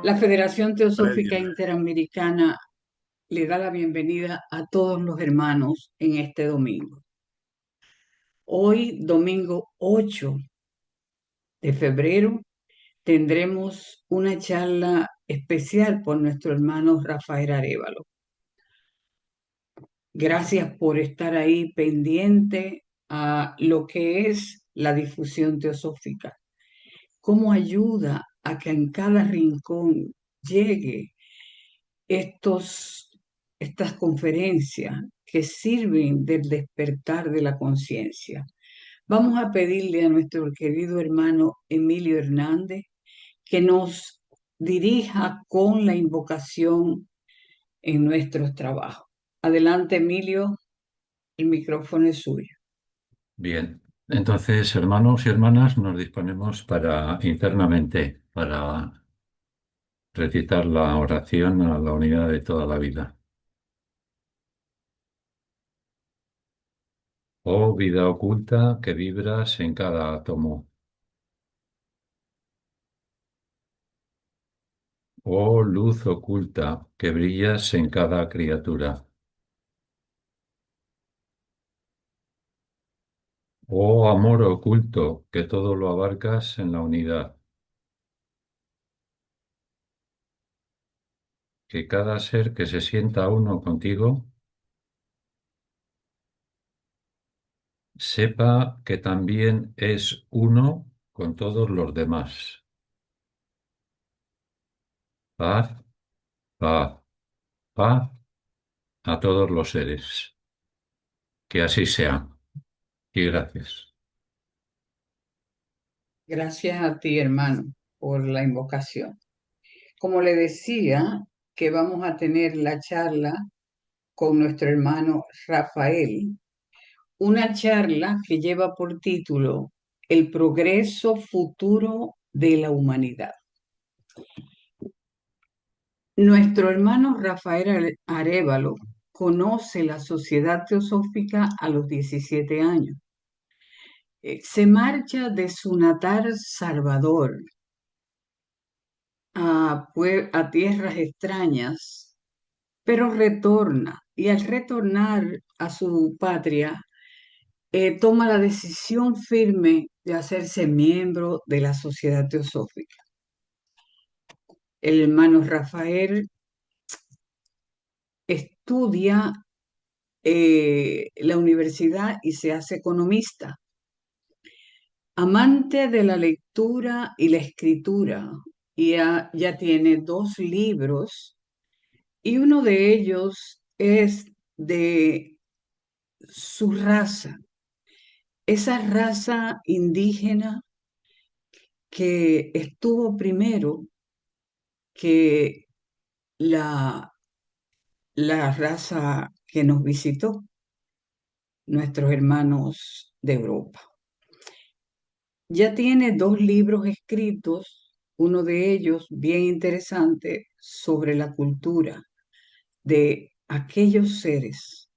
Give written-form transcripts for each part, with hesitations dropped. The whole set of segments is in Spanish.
La Federación Teosófica Prédiale. Interamericana le da la bienvenida a todos los hermanos en este domingo. Hoy, domingo 8 de febrero, tendremos una charla especial por nuestro hermano Rafael Arévalo. Gracias por estar ahí pendiente a lo que es la difusión teosófica. Cómo ayuda a que en cada rincón llegue estas conferencias que sirven del despertar de la conciencia. Vamos a pedirle a nuestro querido hermano Emilio Hernández que nos dirija con la invocación en nuestros trabajos. Adelante, Emilio, el micrófono es suyo. Bien, entonces, hermanos y hermanas, nos disponemos internamente para recitar la oración a la unidad de toda la vida. Oh vida oculta que vibras en cada átomo. Oh luz oculta que brillas en cada criatura. Oh amor oculto que todo lo abarcas en la unidad. Que cada ser que se sienta uno contigo sepa que también es uno con todos los demás. Paz, paz, paz a todos los seres. Que así sea. Y gracias. Gracias a ti, hermano, por la invocación. Como le decía, que vamos a tener la charla con nuestro hermano Rafael, una charla que lleva por título El progreso futuro de la humanidad. Nuestro hermano Rafael Arévalo conoce la Sociedad Teosófica a los 17 años. Se marcha de su natal Salvador a tierras extrañas, pero retorna y al retornar a su patria, toma la decisión firme de hacerse miembro de la Sociedad Teosófica. El hermano Rafael estudia la universidad y se hace economista. Amante de la lectura y la escritura, y ya tiene 2 libros y uno de ellos es de su raza, esa raza indígena que estuvo primero que la, la raza que nos visitó, nuestros hermanos de Europa. Ya tiene 2 libros escritos, uno de ellos bien interesante sobre la cultura de aquellos seres.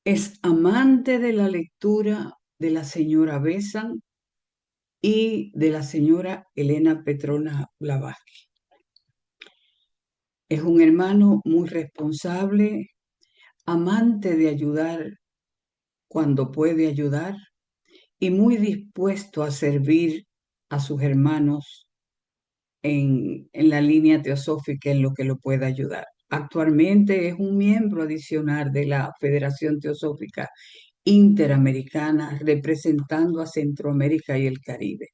Es amante de la lectura de la señora Besan y de la señora Elena Petrona Blavatsky. Es un hermano muy responsable, amante de ayudar cuando puede ayudar y muy dispuesto a servir a sus hermanos en la línea teosófica en lo que lo pueda ayudar. Actualmente es un miembro adicional de la Federación Teosófica Interamericana, representando a Centroamérica y el Caribe.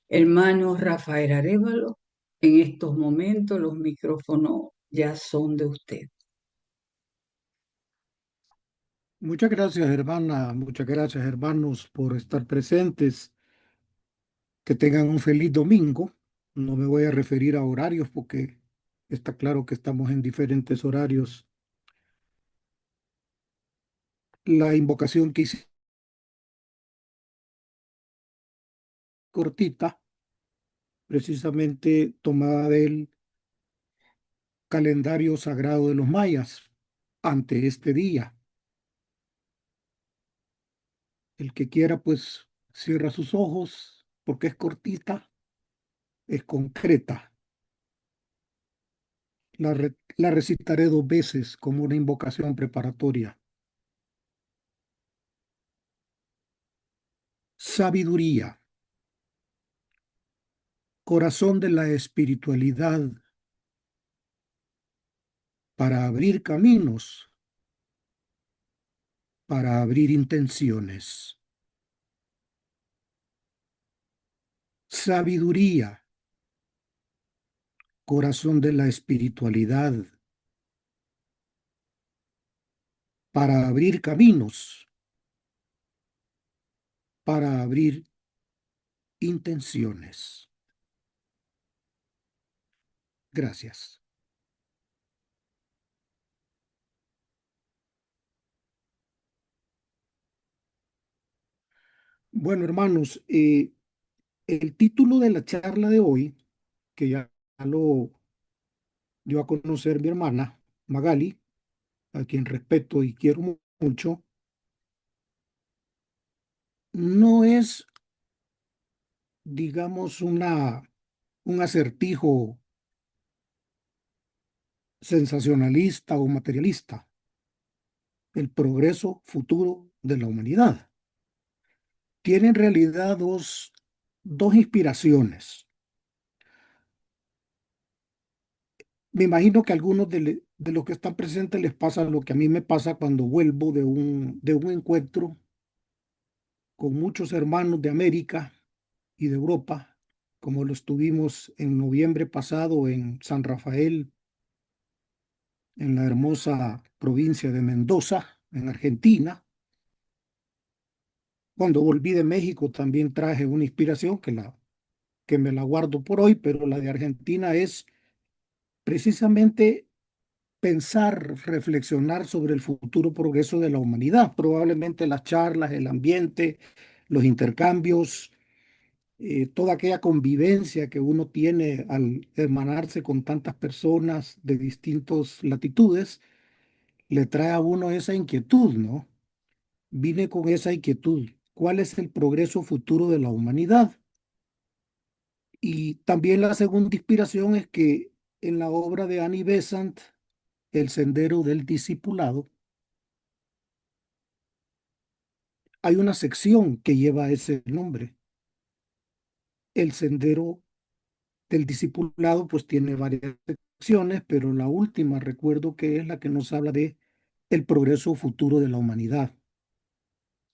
Hermano Rafael Arévalo, en estos momentos los micrófonos ya son de usted. Muchas gracias, hermana. Muchas gracias, hermanos, por estar presentes. Que tengan un feliz domingo. No me voy a referir a horarios porque está claro que estamos en diferentes horarios. La invocación que hice cortita, precisamente tomada del calendario sagrado de los mayas ante este día. El que quiera, pues cierra sus ojos porque es cortita es concreta. La recitaré 2 veces como una invocación preparatoria. Sabiduría, corazón de la espiritualidad, para abrir caminos, para abrir intenciones. Sabiduría, corazón de la espiritualidad, para abrir caminos, para abrir intenciones. Gracias. Bueno, hermanos, el título de la charla de hoy, que ya lo dio a conocer mi hermana Magali, a quien respeto y quiero mucho, no es, digamos, un acertijo sensacionalista o materialista, el progreso futuro de la humanidad. Tiene en realidad dos inspiraciones. Me imagino que a algunos de los que están presentes les pasa lo que a mí me pasa cuando vuelvo de un encuentro con muchos hermanos de América y de Europa, como lo estuvimos en noviembre pasado en San Rafael, en la hermosa provincia de Mendoza, en Argentina. Cuando volví de México también traje una inspiración que me la guardo por hoy, pero la de Argentina es precisamente pensar, reflexionar sobre el futuro progreso de la humanidad. Probablemente las charlas, el ambiente, los intercambios, toda aquella convivencia que uno tiene al hermanarse con tantas personas de distintas latitudes, le trae a uno esa inquietud, ¿no? Vine con esa inquietud. ¿Cuál es el progreso futuro de la humanidad? Y también la segunda inspiración es que en la obra de Annie Besant, El Sendero del Discipulado, hay una sección que lleva ese nombre. El Sendero del Discipulado pues tiene varias secciones, pero la última recuerdo que es la que nos habla de el progreso futuro de la humanidad.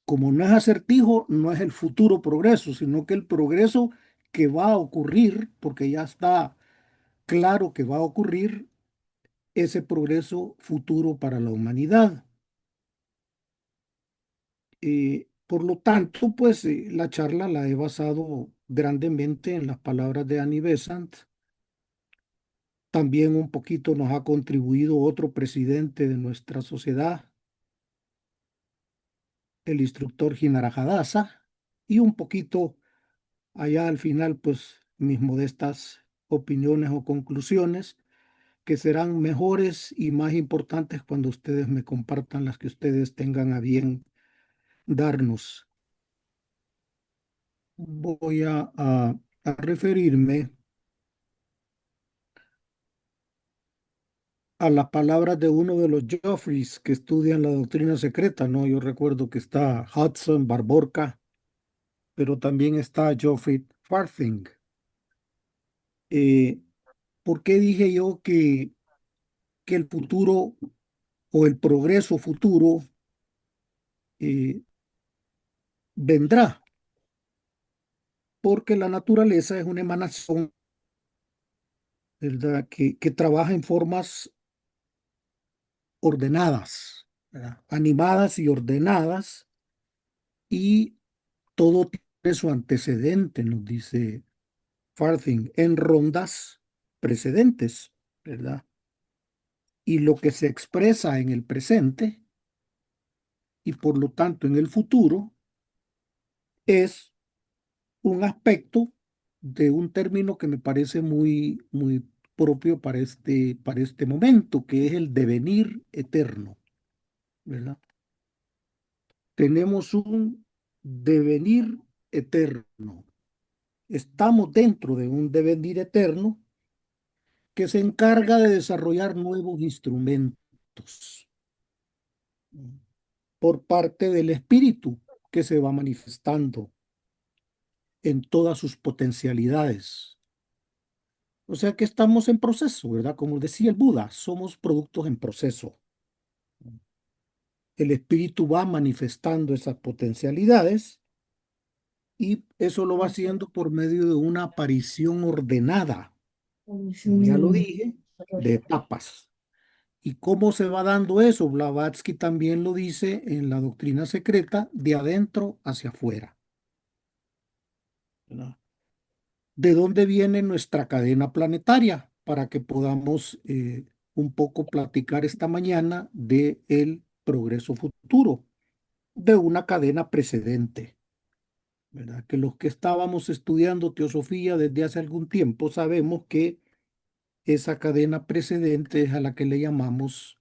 Como no es acertijo, no es el futuro progreso, sino que el progreso que va a ocurrir, porque ya está claro que va a ocurrir ese progreso futuro para la humanidad. Por lo tanto, pues la charla la he basado grandemente en las palabras de Annie Besant. También un poquito nos ha contribuido otro presidente de nuestra sociedad, el instructor Ginara Hadassah, y un poquito allá al final, pues mis modestas opiniones o conclusiones, que serán mejores y más importantes cuando ustedes me compartan las que ustedes tengan a bien darnos. Voy a referirme a las palabras de uno de los Joffreys que estudian la doctrina secreta, ¿no? Yo recuerdo que está Hudson, Barborca, pero también está Geoffrey Farthing. Eh, ¿Por qué dije yo que el futuro o el progreso futuro eh, vendrá? Porque la naturaleza es una emanación, ¿verdad? Que trabaja en formas ordenadas, ¿verdad? Animadas y ordenadas, y todo tiene su antecedente, nos dice Farthing, en rondas precedentes, ¿verdad? Y lo que se expresa en el presente y por lo tanto en el futuro es un aspecto de un término que me parece muy propio para este momento, que es el devenir eterno, ¿verdad? Tenemos un devenir eterno. estamos dentro de un devenir eterno que se encarga de desarrollar nuevos instrumentos por parte del espíritu que se va manifestando en todas sus potencialidades. O sea que estamos en proceso, ¿verdad? Como decía el Buda, somos productos en proceso. El espíritu va manifestando esas potencialidades y eso lo va haciendo por medio de una aparición ordenada, como ya lo dije, de etapas. ¿Y cómo se va dando eso? Blavatsky también lo dice en la doctrina secreta, de adentro hacia afuera, ¿verdad? ¿De dónde viene nuestra cadena planetaria? Para que podamos un poco platicar esta mañana de el progreso futuro, de una cadena precedente, ¿verdad? Que los que estábamos estudiando teosofía desde hace algún tiempo sabemos que esa cadena precedente es a la que le llamamos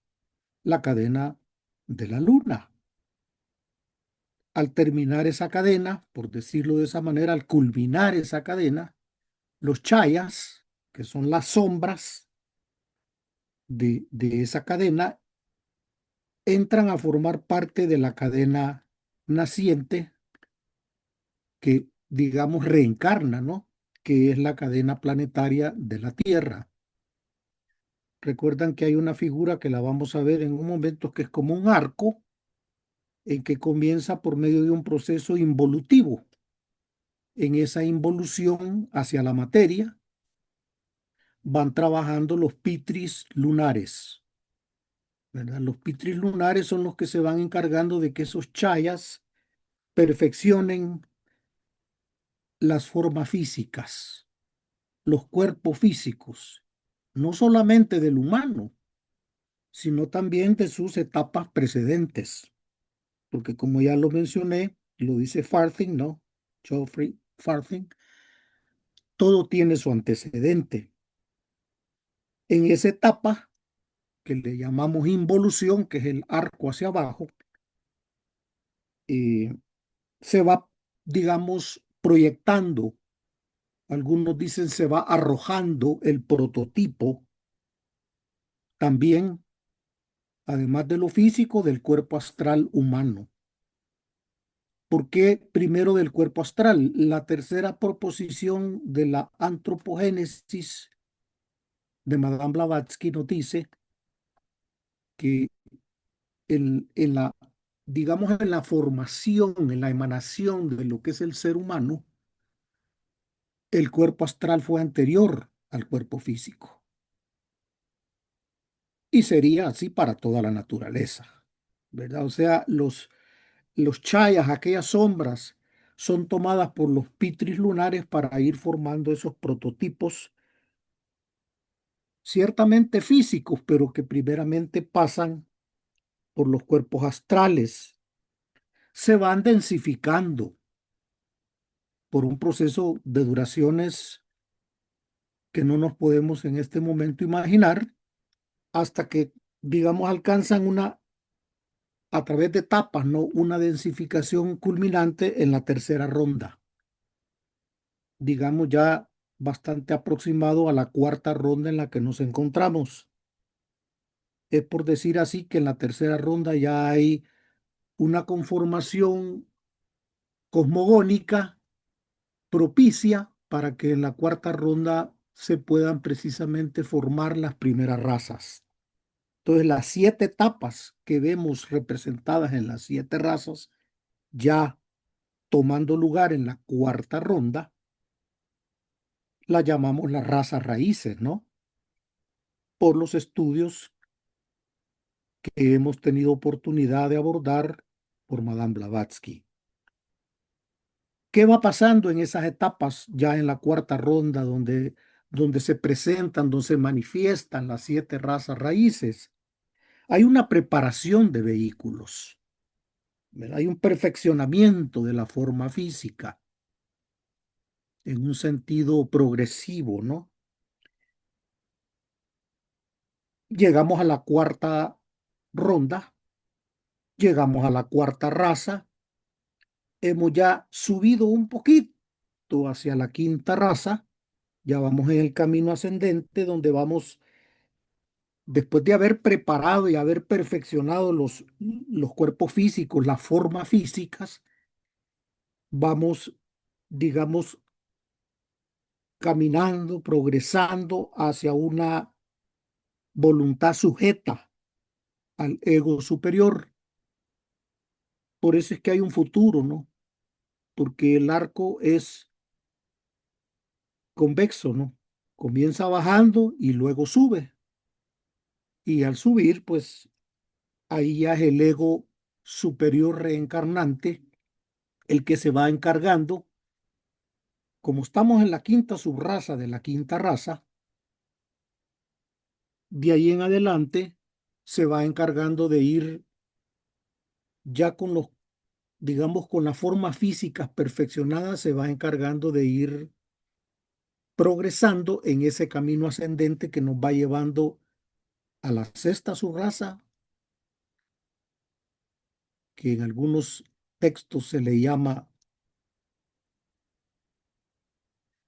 la cadena de la luna. Al terminar esa cadena, por decirlo de esa manera, al culminar esa cadena, los chayas, que son las sombras de esa cadena, entran a formar parte de la cadena naciente que, digamos, reencarna, ¿no? Que es la cadena planetaria de la Tierra. Recuerdan que hay una figura que la vamos a ver en un momento que es como un arco en que comienza por medio de un proceso involutivo. En esa involución hacia la materia van trabajando los pitris lunares, ¿verdad? Los pitris lunares son los que se van encargando de que esos chayas perfeccionen las formas físicas, los cuerpos físicos, no solamente del humano, sino también de sus etapas precedentes. Porque como ya lo mencioné, lo dice Farthing, ¿no? Geoffrey Farthing, todo tiene su antecedente. En esa etapa que le llamamos involución, que es el arco hacia abajo, se va, digamos, proyectando. Algunos dicen se va arrojando el prototipo también, además de lo físico, del cuerpo astral humano. ¿Por qué primero del cuerpo astral? La tercera proposición de la antropogénesis de Madame Blavatsky nos dice que en la, digamos, en la formación, en la emanación de lo que es el ser humano, el cuerpo astral fue anterior al cuerpo físico. Y sería así para toda la naturaleza, ¿verdad? O sea, los chayas, aquellas sombras, son tomadas por los pitris lunares para ir formando esos prototipos, ciertamente físicos, pero que primeramente pasan por los cuerpos astrales. Se van densificando por un proceso de duraciones que no nos podemos en este momento imaginar, hasta que, digamos, alcanzan a través de etapas, ¿no? Una densificación culminante en la tercera ronda, digamos ya bastante aproximado a la cuarta ronda en la que nos encontramos. Es por decir así que en la tercera ronda ya hay una conformación cosmogónica propicia para que en la cuarta ronda se puedan precisamente formar las primeras razas. Entonces, las 7 etapas que vemos representadas en las 7 razas, ya tomando lugar en la cuarta ronda, la llamamos las razas raíces, ¿no? Por los estudios que hemos tenido oportunidad de abordar por Madame Blavatsky. ¿Qué va pasando en esas etapas ya en la cuarta ronda donde se presentan, donde se manifiestan las 7 razas raíces? Hay una preparación de vehículos, ¿verdad? Hay un perfeccionamiento de la forma física en un sentido progresivo, ¿no? Llegamos a la cuarta ronda, llegamos a la cuarta raza, hemos ya subido un poquito directo hacia la quinta raza. Ya vamos en el camino ascendente donde vamos, después de haber preparado y haber perfeccionado los cuerpos físicos, las formas físicas, vamos, digamos, caminando, progresando hacia una voluntad sujeta al ego superior. Por eso es que hay un futuro, ¿no? Porque el arco es convexo, ¿no? Comienza bajando y luego sube. Y al subir, pues ahí ya es el ego superior reencarnante el que se va encargando. Como estamos en la quinta subraza de la quinta raza, de ahí en adelante se va encargando de ir ya con los, digamos, con las formas físicas perfeccionadas, se va encargando de ir progresando en ese camino ascendente que nos va llevando a la sexta subraza, que en algunos textos se le llama,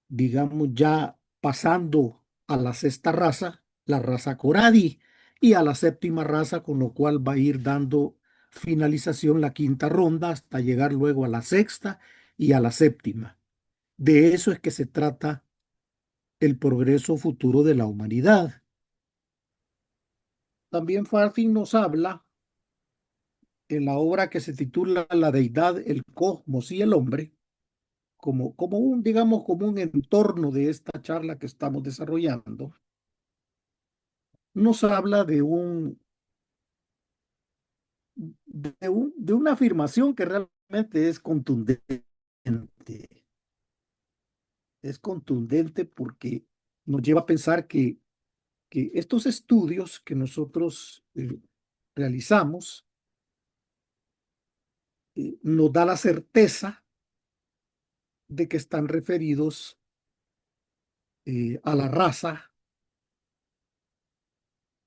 digamos, ya pasando a la sexta raza, la raza Coradi, y a la séptima raza, con lo cual va a ir dando finalización la quinta ronda hasta llegar luego a la sexta y a la séptima. De eso es que se trata el progreso futuro de la humanidad. También Farfin nos habla en la obra que se titula La deidad, el cosmos y el hombre, como un, digamos, como un entorno de esta charla que estamos desarrollando, nos habla de una afirmación que realmente es contundente porque nos lleva a pensar que estos estudios que nosotros realizamos nos da la certeza de que están referidos a la raza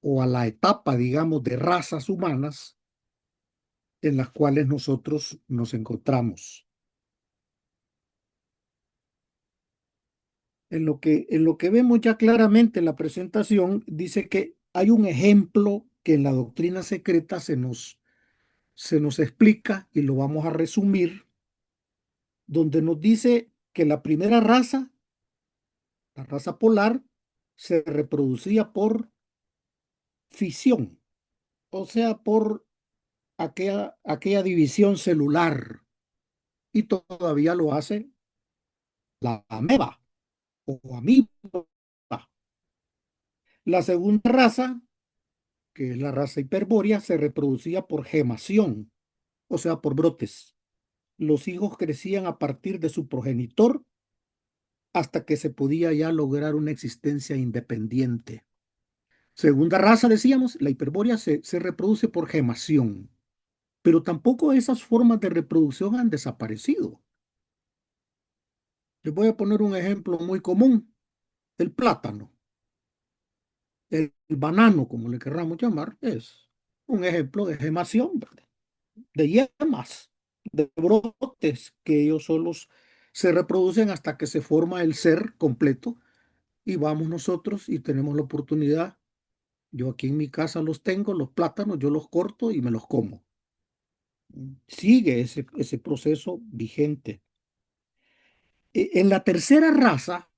o a la etapa, digamos, de razas humanas en las cuales nosotros nos encontramos. En lo que vemos ya claramente en la presentación, dice que hay un ejemplo que en la doctrina secreta se nos explica y lo vamos a resumir, donde nos dice que la primera raza, la raza polar, se reproducía por fisión, o sea, por aquella división celular, y todavía lo hace la ameba o amiba. La segunda raza, que es la raza hiperbórea, se reproducía por gemación, o sea, por brotes. Los hijos crecían a partir de su progenitor hasta que se podía ya lograr una existencia independiente. Segunda raza, decíamos, la hiperbórea se reproduce por gemación, pero tampoco esas formas de reproducción han desaparecido. Les voy a poner un ejemplo muy común, el plátano. El banano, como le querramos llamar, es un ejemplo de gemación, ¿verdad? De yemas, de brotes que ellos solos se reproducen hasta que se forma el ser completo y vamos nosotros y tenemos la oportunidad. Yo aquí en mi casa los tengo, los plátanos, yo los corto y me los como. Sigue ese proceso vigente. En la tercera raza,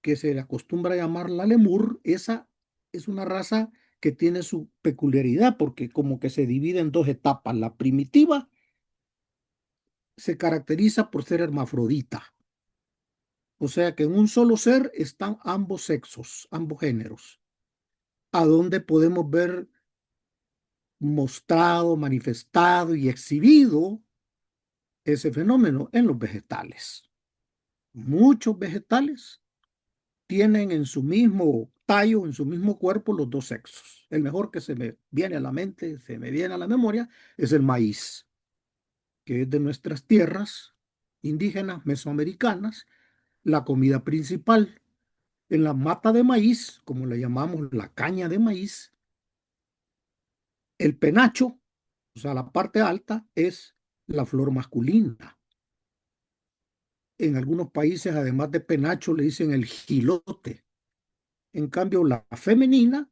que se le acostumbra a llamar la lemur, esa es una raza que tiene su peculiaridad porque como que se divide en dos etapas. La primitiva se caracteriza por ser hermafrodita, o sea que en un solo ser están ambos sexos, ambos géneros, a donde podemos ver mostrado, manifestado y exhibido ese fenómeno en los vegetales. Muchos vegetales tienen en su mismo tallo, en su mismo cuerpo, los dos sexos. El mejor que se me viene a la mente, se me viene a la memoria, es el maíz, que es de nuestras tierras indígenas mesoamericanas, la comida principal. En la mata de maíz, como le llamamos la caña de maíz, el penacho, o sea, la parte alta, es la flor masculina. en algunos países, además de penacho, le dicen el jilote. En cambio, la femenina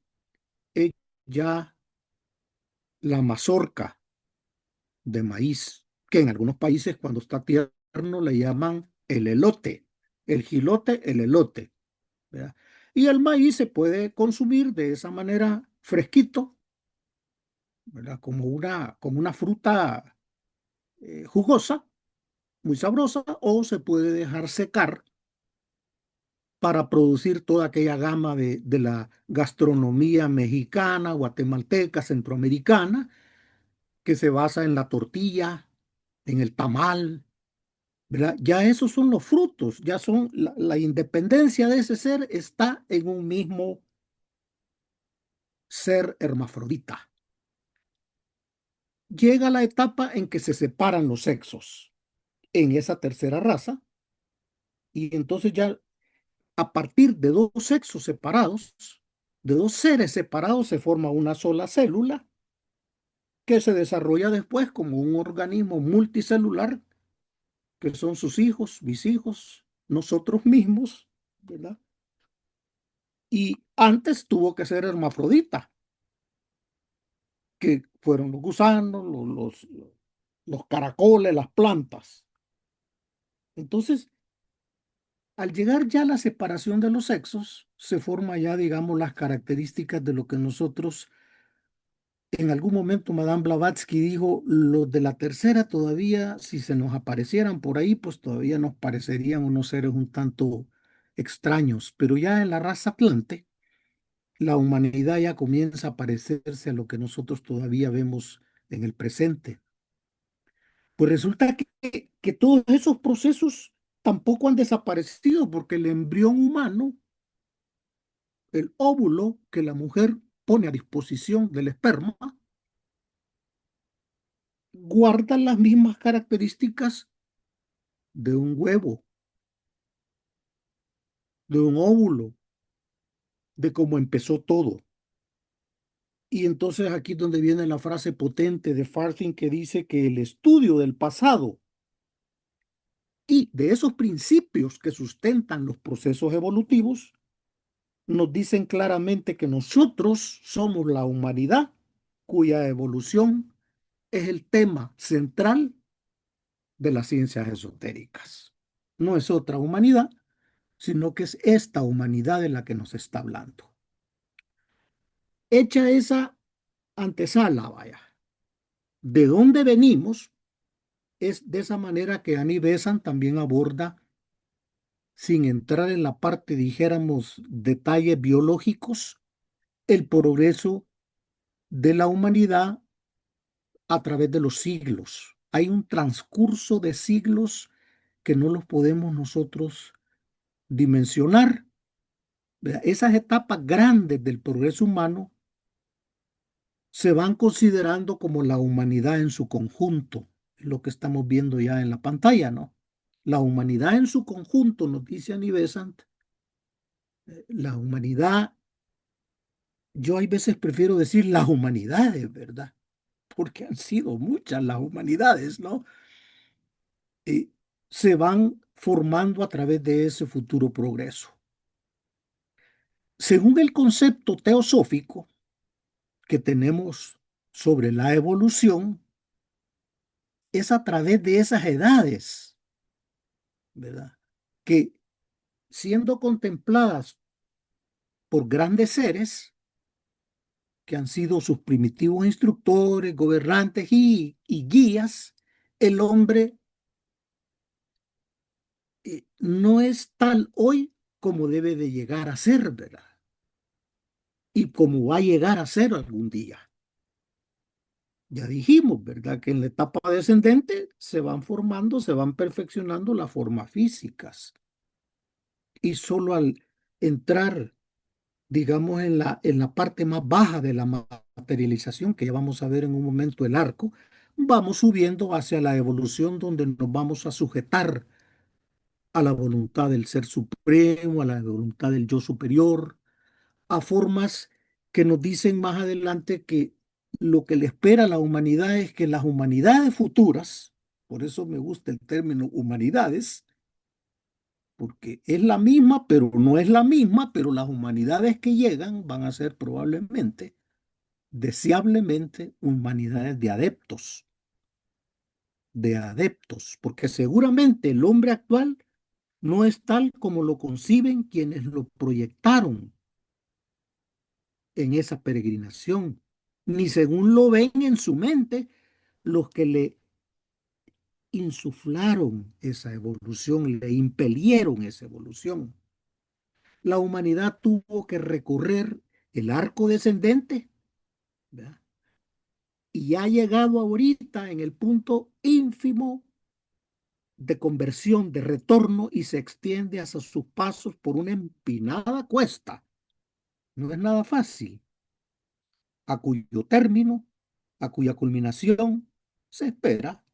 es ya la mazorca de maíz, que en algunos países cuando está tierno le llaman el elote. El jilote, el elote, ¿verdad? Y el maíz se puede consumir de esa manera fresquito, ¿verdad? Como una fruta jugosa, muy sabrosa, o se puede dejar secar para producir toda aquella gama de la gastronomía mexicana, guatemalteca, centroamericana, que se basa en la tortilla, en el tamal, ¿verdad? Ya esos son los frutos, ya son la independencia de ese ser está en un mismo ser hermafrodita. Llega la etapa en que se separan los sexos en esa tercera raza y entonces ya a partir de dos sexos separados, de dos seres separados, se forma una sola célula que se desarrolla después como un organismo multicelular, que son sus hijos, mis hijos, nosotros mismos, ¿verdad? Y antes tuvo que ser hermafrodita, que fueron los gusanos, los caracoles, las plantas. Entonces, al llegar ya a la separación de los sexos, se forma ya, digamos, las características de lo que nosotros, en algún momento Madame Blavatsky dijo, los de la tercera todavía, si se nos aparecieran por ahí, pues todavía nos parecerían unos seres un tanto extraños, pero ya en la raza Atlante, la humanidad ya comienza a parecerse a lo que nosotros todavía vemos en el presente. Pues resulta que todos esos procesos tampoco han desaparecido porque el embrión humano, el óvulo que la mujer pone a disposición del esperma, guarda las mismas características de un huevo, de un óvulo, de cómo empezó todo. Y entonces aquí es donde viene la frase potente de Farthing que dice que el estudio del pasado y de esos principios que sustentan los procesos evolutivos nos dicen claramente que nosotros somos la humanidad cuya evolución es el tema central de las ciencias esotéricas. No es otra humanidad, sino que es esta humanidad de la que nos está hablando. Hecha esa antesala, vaya, de dónde venimos, es de esa manera que Annie Besant también aborda, sin entrar en la parte, dijéramos, detalles biológicos, el progreso de la humanidad a través de los siglos. Hay un transcurso de siglos que no los podemos nosotros dimensionar. ¿Verdad? Esas etapas grandes del progreso humano se van considerando como la humanidad en su conjunto, lo que estamos viendo ya en la pantalla, ¿no? La humanidad en su conjunto, nos dice Annie Besant, la humanidad, yo hay veces prefiero decir las humanidades, ¿verdad? Porque han sido muchas las humanidades, ¿no? eh, se van formando a través de ese futuro progreso. Según el concepto teosófico que tenemos sobre la evolución, es a través de esas edades, ¿verdad? Que siendo contempladas por grandes seres que han sido sus primitivos instructores, gobernantes y guías, el hombre no es tal hoy como debe de llegar a ser, ¿verdad? Y como va a llegar a ser algún día. Ya dijimos, ¿verdad? Que en la etapa descendente se van formando, se van perfeccionando las formas físicas. Y solo al entrar, digamos, en la parte más baja de la materialización, que ya vamos a ver en un momento el arco, vamos subiendo hacia la evolución donde nos vamos a sujetar a la voluntad del Ser Supremo, a la voluntad del Yo Superior, a formas que nos dicen más adelante que lo que le espera a la humanidad es que las humanidades futuras, por eso me gusta el término humanidades, porque es la misma, pero no es la misma, pero las humanidades que llegan van a ser probablemente, deseablemente, humanidades de adeptos, porque seguramente el hombre actual no es tal como lo conciben quienes lo proyectaron en esa peregrinación, ni según lo ven en su mente los que le insuflaron esa evolución, le impelieron esa evolución. La humanidad tuvo que recorrer el arco descendente, ¿verdad? Y ha llegado ahorita en el punto ínfimo de conversión, de retorno, y se extiende hacia sus pasos por una empinada cuesta. No es nada fácil, a cuyo término, a cuya culminación se espera,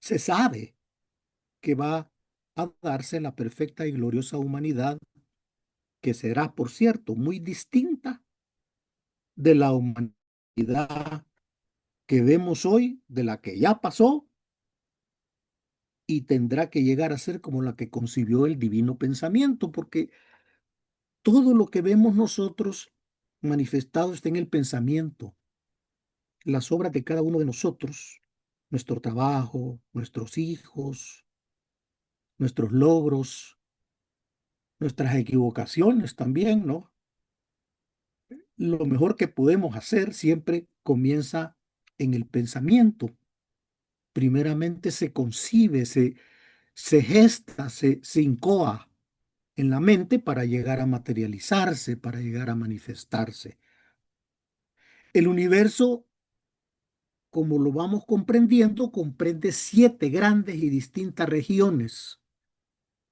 se sabe que va a darse la perfecta y gloriosa humanidad, que será, por cierto, muy distinta de la humanidad que vemos hoy, de la que ya pasó, y tendrá que llegar a ser como la que concibió el divino pensamiento, porque todo lo que vemos nosotros manifestado está en el pensamiento. Las obras de cada uno de nosotros, nuestro trabajo, nuestros hijos, nuestros logros, nuestras equivocaciones también, ¿no? Lo mejor que podemos hacer siempre comienza en el pensamiento. Primeramente se concibe, se gesta, se incoa en la mente para llegar a materializarse, para llegar a manifestarse. El universo, como lo vamos comprendiendo, comprende 7 grandes y distintas regiones,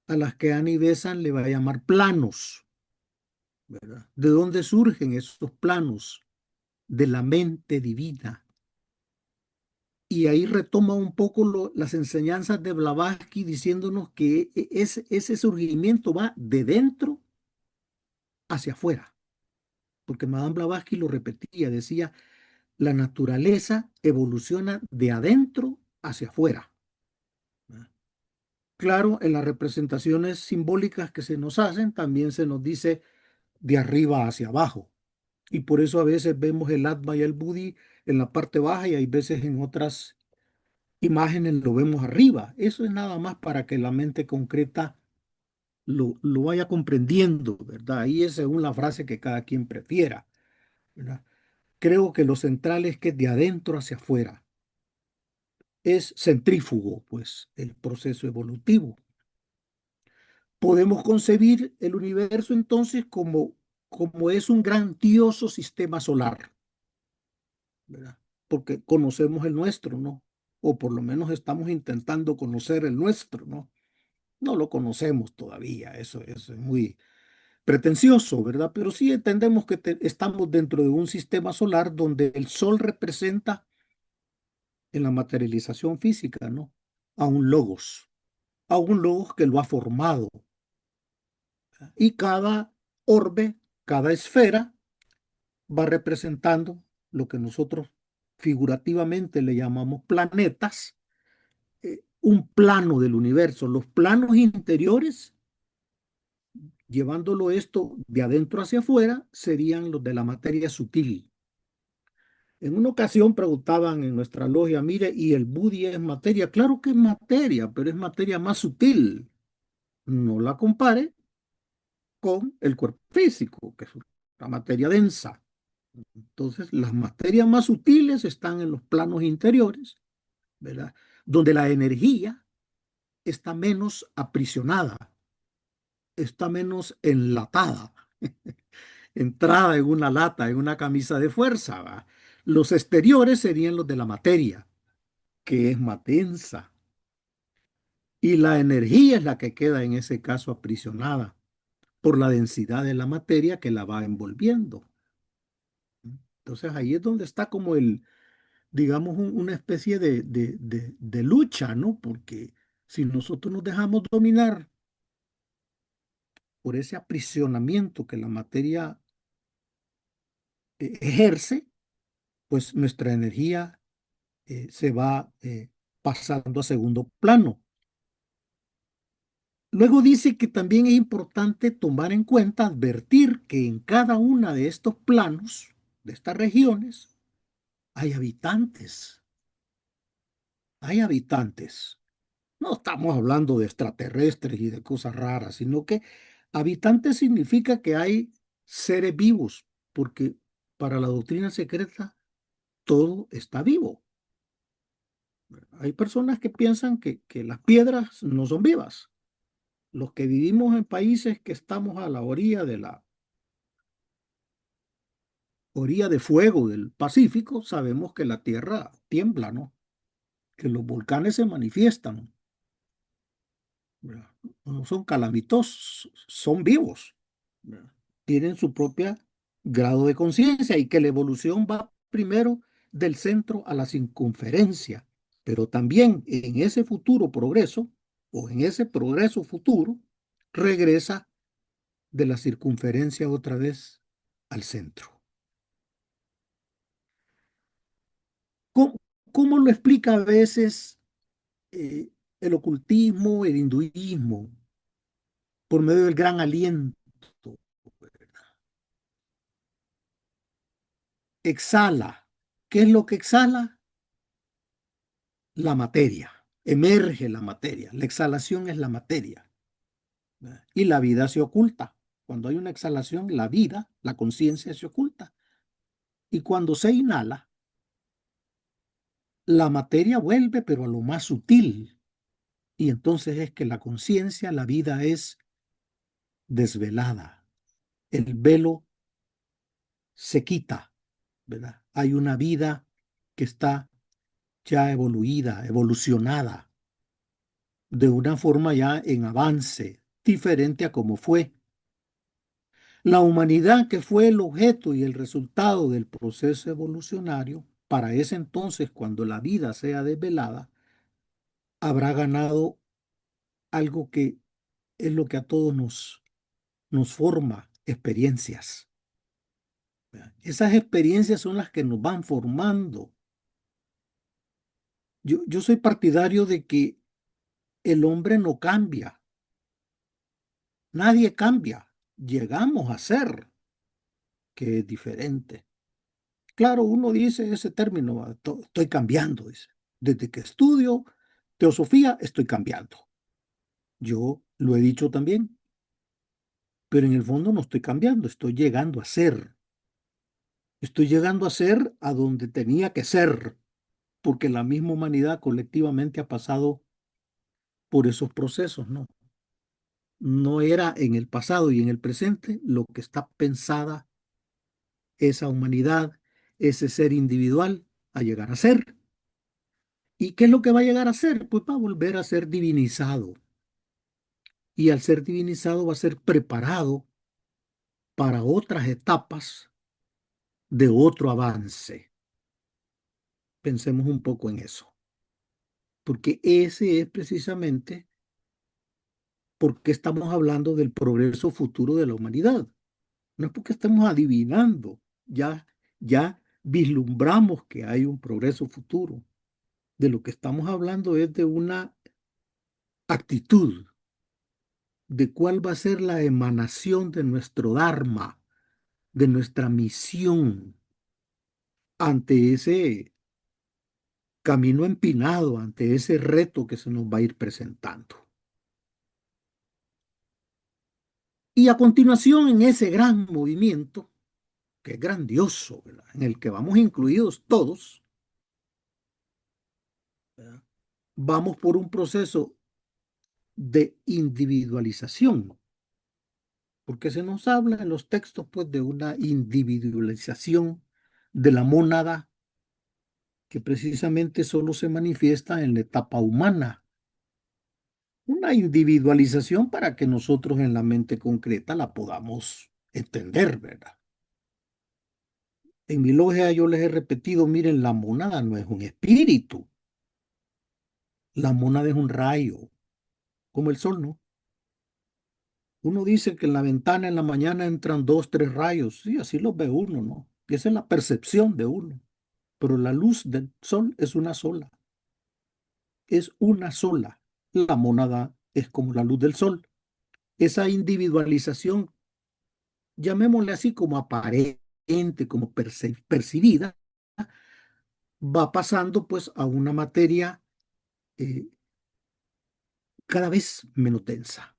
a las que Annie Besant le va a llamar planos, ¿verdad? ¿De dónde surgen esos planos? De la mente divina. Y ahí retoma un poco las enseñanzas de Blavatsky, diciéndonos que ese surgimiento va de dentro hacia afuera. Porque Madame Blavatsky lo repetía, decía, la naturaleza evoluciona de adentro hacia afuera. Claro, en las representaciones simbólicas que se nos hacen, también se nos dice de arriba hacia abajo. Y por eso a veces vemos el Atma y el Buddhi en la parte baja, y hay veces en otras imágenes lo vemos arriba. Eso es nada más para que la mente concreta lo vaya comprendiendo, ¿verdad? Ahí es según la frase que cada quien prefiera, ¿verdad? Creo que lo central es que de adentro hacia afuera es centrífugo, pues, el proceso evolutivo. Podemos concebir el universo entonces como es un grandioso sistema solar, ¿verdad? Porque conocemos el nuestro, ¿no? O por lo menos estamos intentando conocer el nuestro, ¿no? No lo conocemos todavía, eso es muy pretencioso, ¿verdad? Pero sí entendemos que estamos dentro de un sistema solar donde el Sol representa en la materialización física, ¿no? A a un logos que lo ha formado. Y cada orbe, cada esfera va representando lo que nosotros figurativamente le llamamos planetas, un plano del universo. Los planos interiores, llevándolo esto de adentro hacia afuera, serían los de la materia sutil. En una ocasión preguntaban en nuestra logia, mire, ¿y el Budi es materia? Claro que es materia, pero es materia más sutil. No la compare con el cuerpo físico, que es la materia densa. Entonces, las materias más sutiles están en los planos interiores, ¿verdad? Donde la energía está menos aprisionada, está menos enlatada, entrada en una lata, en una camisa de fuerza, ¿va? Los exteriores serían los de la materia, que es más densa, y la energía es la que queda en ese caso aprisionada por la densidad de la materia que la va envolviendo. Entonces ahí es donde está como digamos, una especie de lucha, ¿no? Porque si nosotros nos dejamos dominar por ese aprisionamiento que la materia ejerce, pues nuestra energía se va pasando a segundo plano. Luego dice que también es importante tomar en cuenta, advertir que en cada una de estos planos, de estas regiones, hay habitantes. Hay habitantes. No estamos hablando de extraterrestres y de cosas raras, sino que habitantes significa que hay seres vivos, porque para la doctrina secreta todo está vivo. Hay personas que piensan que las piedras no son vivas. Los que vivimos en países que estamos a la orilla de la orilla de fuego del Pacífico, sabemos que la tierra tiembla, ¿no? Que los volcanes se manifiestan. ¿Verdad? No son calamitosos, son vivos. ¿Verdad? Tienen su propio grado de conciencia y que la evolución va primero del centro a la circunferencia, pero también en ese futuro progreso o en ese progreso futuro regresa de la circunferencia otra vez al centro. ¿Cómo, cómo lo explica a veces eh, el ocultismo, el hinduismo, por medio del gran aliento? Exhala. ¿Qué es lo que exhala? La materia. Emerge la materia. La exhalación es la materia. ¿Verdad? Y la vida se oculta. Cuando hay una exhalación, la vida, la conciencia se oculta. Y cuando se inhala, la materia vuelve, pero a lo más sutil. Y entonces es que la conciencia, la vida es desvelada. El velo se quita, ¿verdad? Hay una vida que está ya evoluida, evolucionada, de una forma ya en avance, diferente a como fue. La humanidad, que fue el objeto y el resultado del proceso evolucionario, para ese entonces, cuando la vida sea desvelada, habrá ganado algo que es lo que a todos nos forma, experiencias. Esas experiencias son las que nos van formando. Yo soy partidario de que el hombre no cambia, nadie cambia, llegamos a ser, que es diferente. Claro, uno dice ese término, estoy cambiando, dice. Desde que estudio teosofía, estoy cambiando. Yo lo he dicho también, pero en el fondo no estoy cambiando, estoy llegando a ser. Estoy llegando a ser a donde tenía que ser, porque la misma humanidad colectivamente ha pasado por esos procesos, ¿no? No era en el pasado y en el presente lo que está pensada esa humanidad, ese ser individual a llegar a ser. ¿Y qué es lo que va a llegar a ser? Pues va a volver a ser divinizado. Y al ser divinizado va a ser preparado para otras etapas de otro avance. Pensemos un poco en eso, porque ese es precisamente por qué estamos hablando del progreso futuro de la humanidad. No es porque estemos adivinando, ya vislumbramos que hay un progreso futuro. De lo que estamos hablando es de una actitud, de cuál va a ser la emanación de nuestro Dharma, de nuestra misión ante ese camino empinado, ante ese reto que se nos va a ir presentando. Y a continuación, en ese gran movimiento, que es grandioso, ¿verdad? En el que vamos incluidos todos, ¿verdad? Vamos por un proceso de individualización, porque se nos habla en los textos pues de una individualización de la mónada que precisamente solo se manifiesta en la etapa humana. Una individualización para que nosotros en la mente concreta la podamos entender, ¿verdad? En mi logia yo les he repetido, miren, la mónada no es un espíritu, la mónada es un rayo, como el sol, ¿no? Uno dice que en la ventana en la mañana entran dos, tres rayos, sí, así los ve uno, ¿no? Y esa es la percepción de uno, pero la luz del sol es una sola, la mónada es como la luz del sol. Esa individualización, llamémosle así como aparente, como percibida, va pasando pues a una materia eh, cada vez menos densa.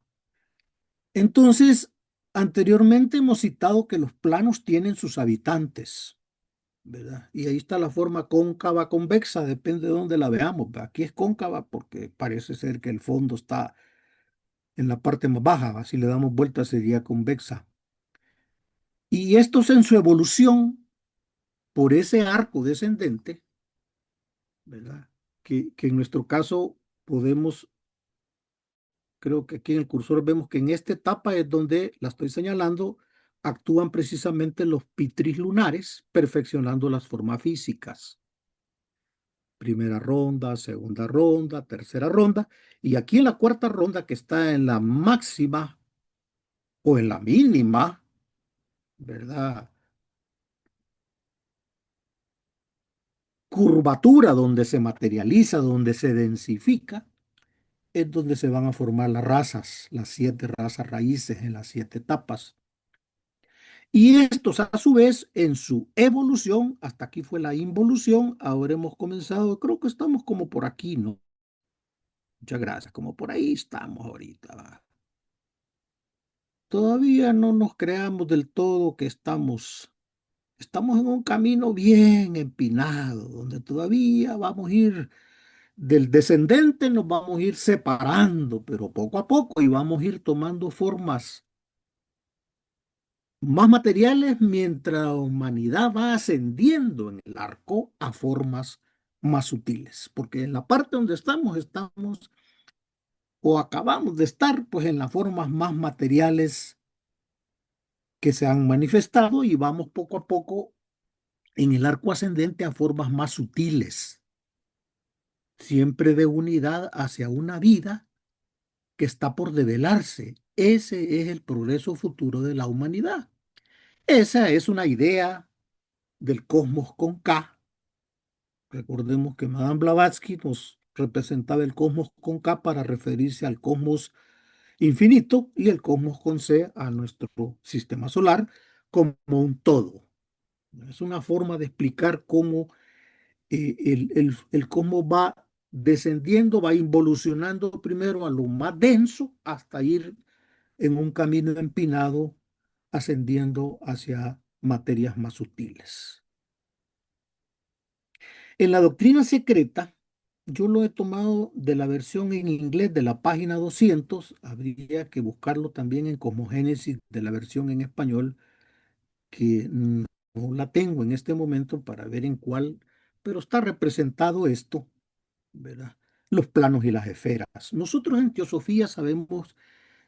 Entonces, anteriormente hemos citado que los planos tienen sus habitantes, ¿verdad? Y ahí está la forma cóncava, convexa, depende de dónde la veamos. ¿Verdad? Aquí es cóncava porque parece ser que el fondo está en la parte más baja, ¿va? Si le damos vuelta sería convexa. Y estos en su evolución por ese arco descendente, ¿verdad? Que en nuestro caso podemos, creo que aquí en el cursor vemos que en esta etapa es donde la estoy señalando, actúan precisamente los pitris lunares, perfeccionando las formas físicas. Primera ronda, segunda ronda, tercera ronda, y aquí en la cuarta ronda que está en la máxima o en la mínima, ¿verdad? Curvatura donde se materializa, donde se densifica, es donde se van a formar las razas, las 7 razas raíces en las 7 etapas. Y estos, a su vez, en su evolución, hasta aquí fue la involución, ahora hemos comenzado, creo que estamos como por aquí, ¿no? Muchas gracias, como por ahí estamos ahorita. ¿Va? Todavía no nos creamos del todo que estamos en un camino bien empinado, donde todavía vamos a ir del descendente, nos vamos a ir separando, pero poco a poco y vamos a ir tomando formas más materiales mientras la humanidad va ascendiendo en el arco a formas más sutiles, porque en la parte donde estamos o acabamos de estar, pues en las formas más materiales que se han manifestado y vamos poco a poco en el arco ascendente a formas más sutiles, siempre de unidad hacia una vida que está por develarse. Ese es el progreso futuro de la humanidad. Esa es una idea del cosmos con K. Recordemos que Madame Blavatsky nos representaba el cosmos con K para referirse al cosmos infinito y el cosmos con C a nuestro sistema solar como un todo. Es una forma de explicar cómo el cosmos va descendiendo, va involucionando primero a lo más denso hasta ir en un camino empinado ascendiendo hacia materias más sutiles. En la doctrina secreta, yo lo he tomado de la versión en inglés de la página 200. Habría que buscarlo también en Cosmogénesis de la versión en español, que no la tengo en este momento para ver en cuál, pero está representado esto, ¿verdad? Los planos y las esferas. Nosotros en teosofía sabemos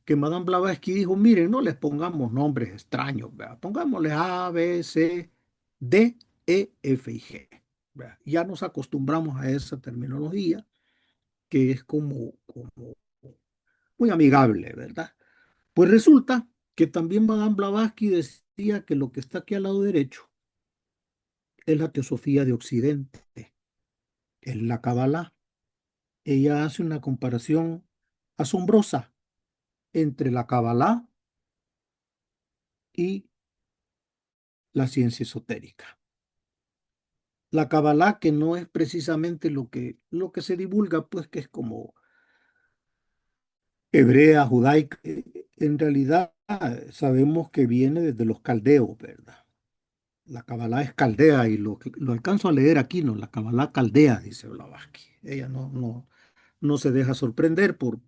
que Madame Blavatsky dijo, miren, no les pongamos nombres extraños, ¿verdad? Pongámosles A, B, C, D, E, F y G. ¿Verdad? Ya nos acostumbramos a esa terminología que es como muy amigable, ¿verdad? Pues resulta que también Madame Blavatsky decía que lo que está aquí al lado derecho es la teosofía de Occidente, es la Kabbalah. Ella hace una comparación asombrosa entre la Kabbalah y la ciencia esotérica. La Kabbalah, que no es precisamente lo que se divulga, pues que es como hebrea, judaica, en realidad sabemos que viene desde los caldeos, ¿verdad? La Kabbalah es caldea y lo alcanzo a leer aquí, ¿no? La Kabbalah caldea, dice Blavatsky. Ella no se deja sorprender por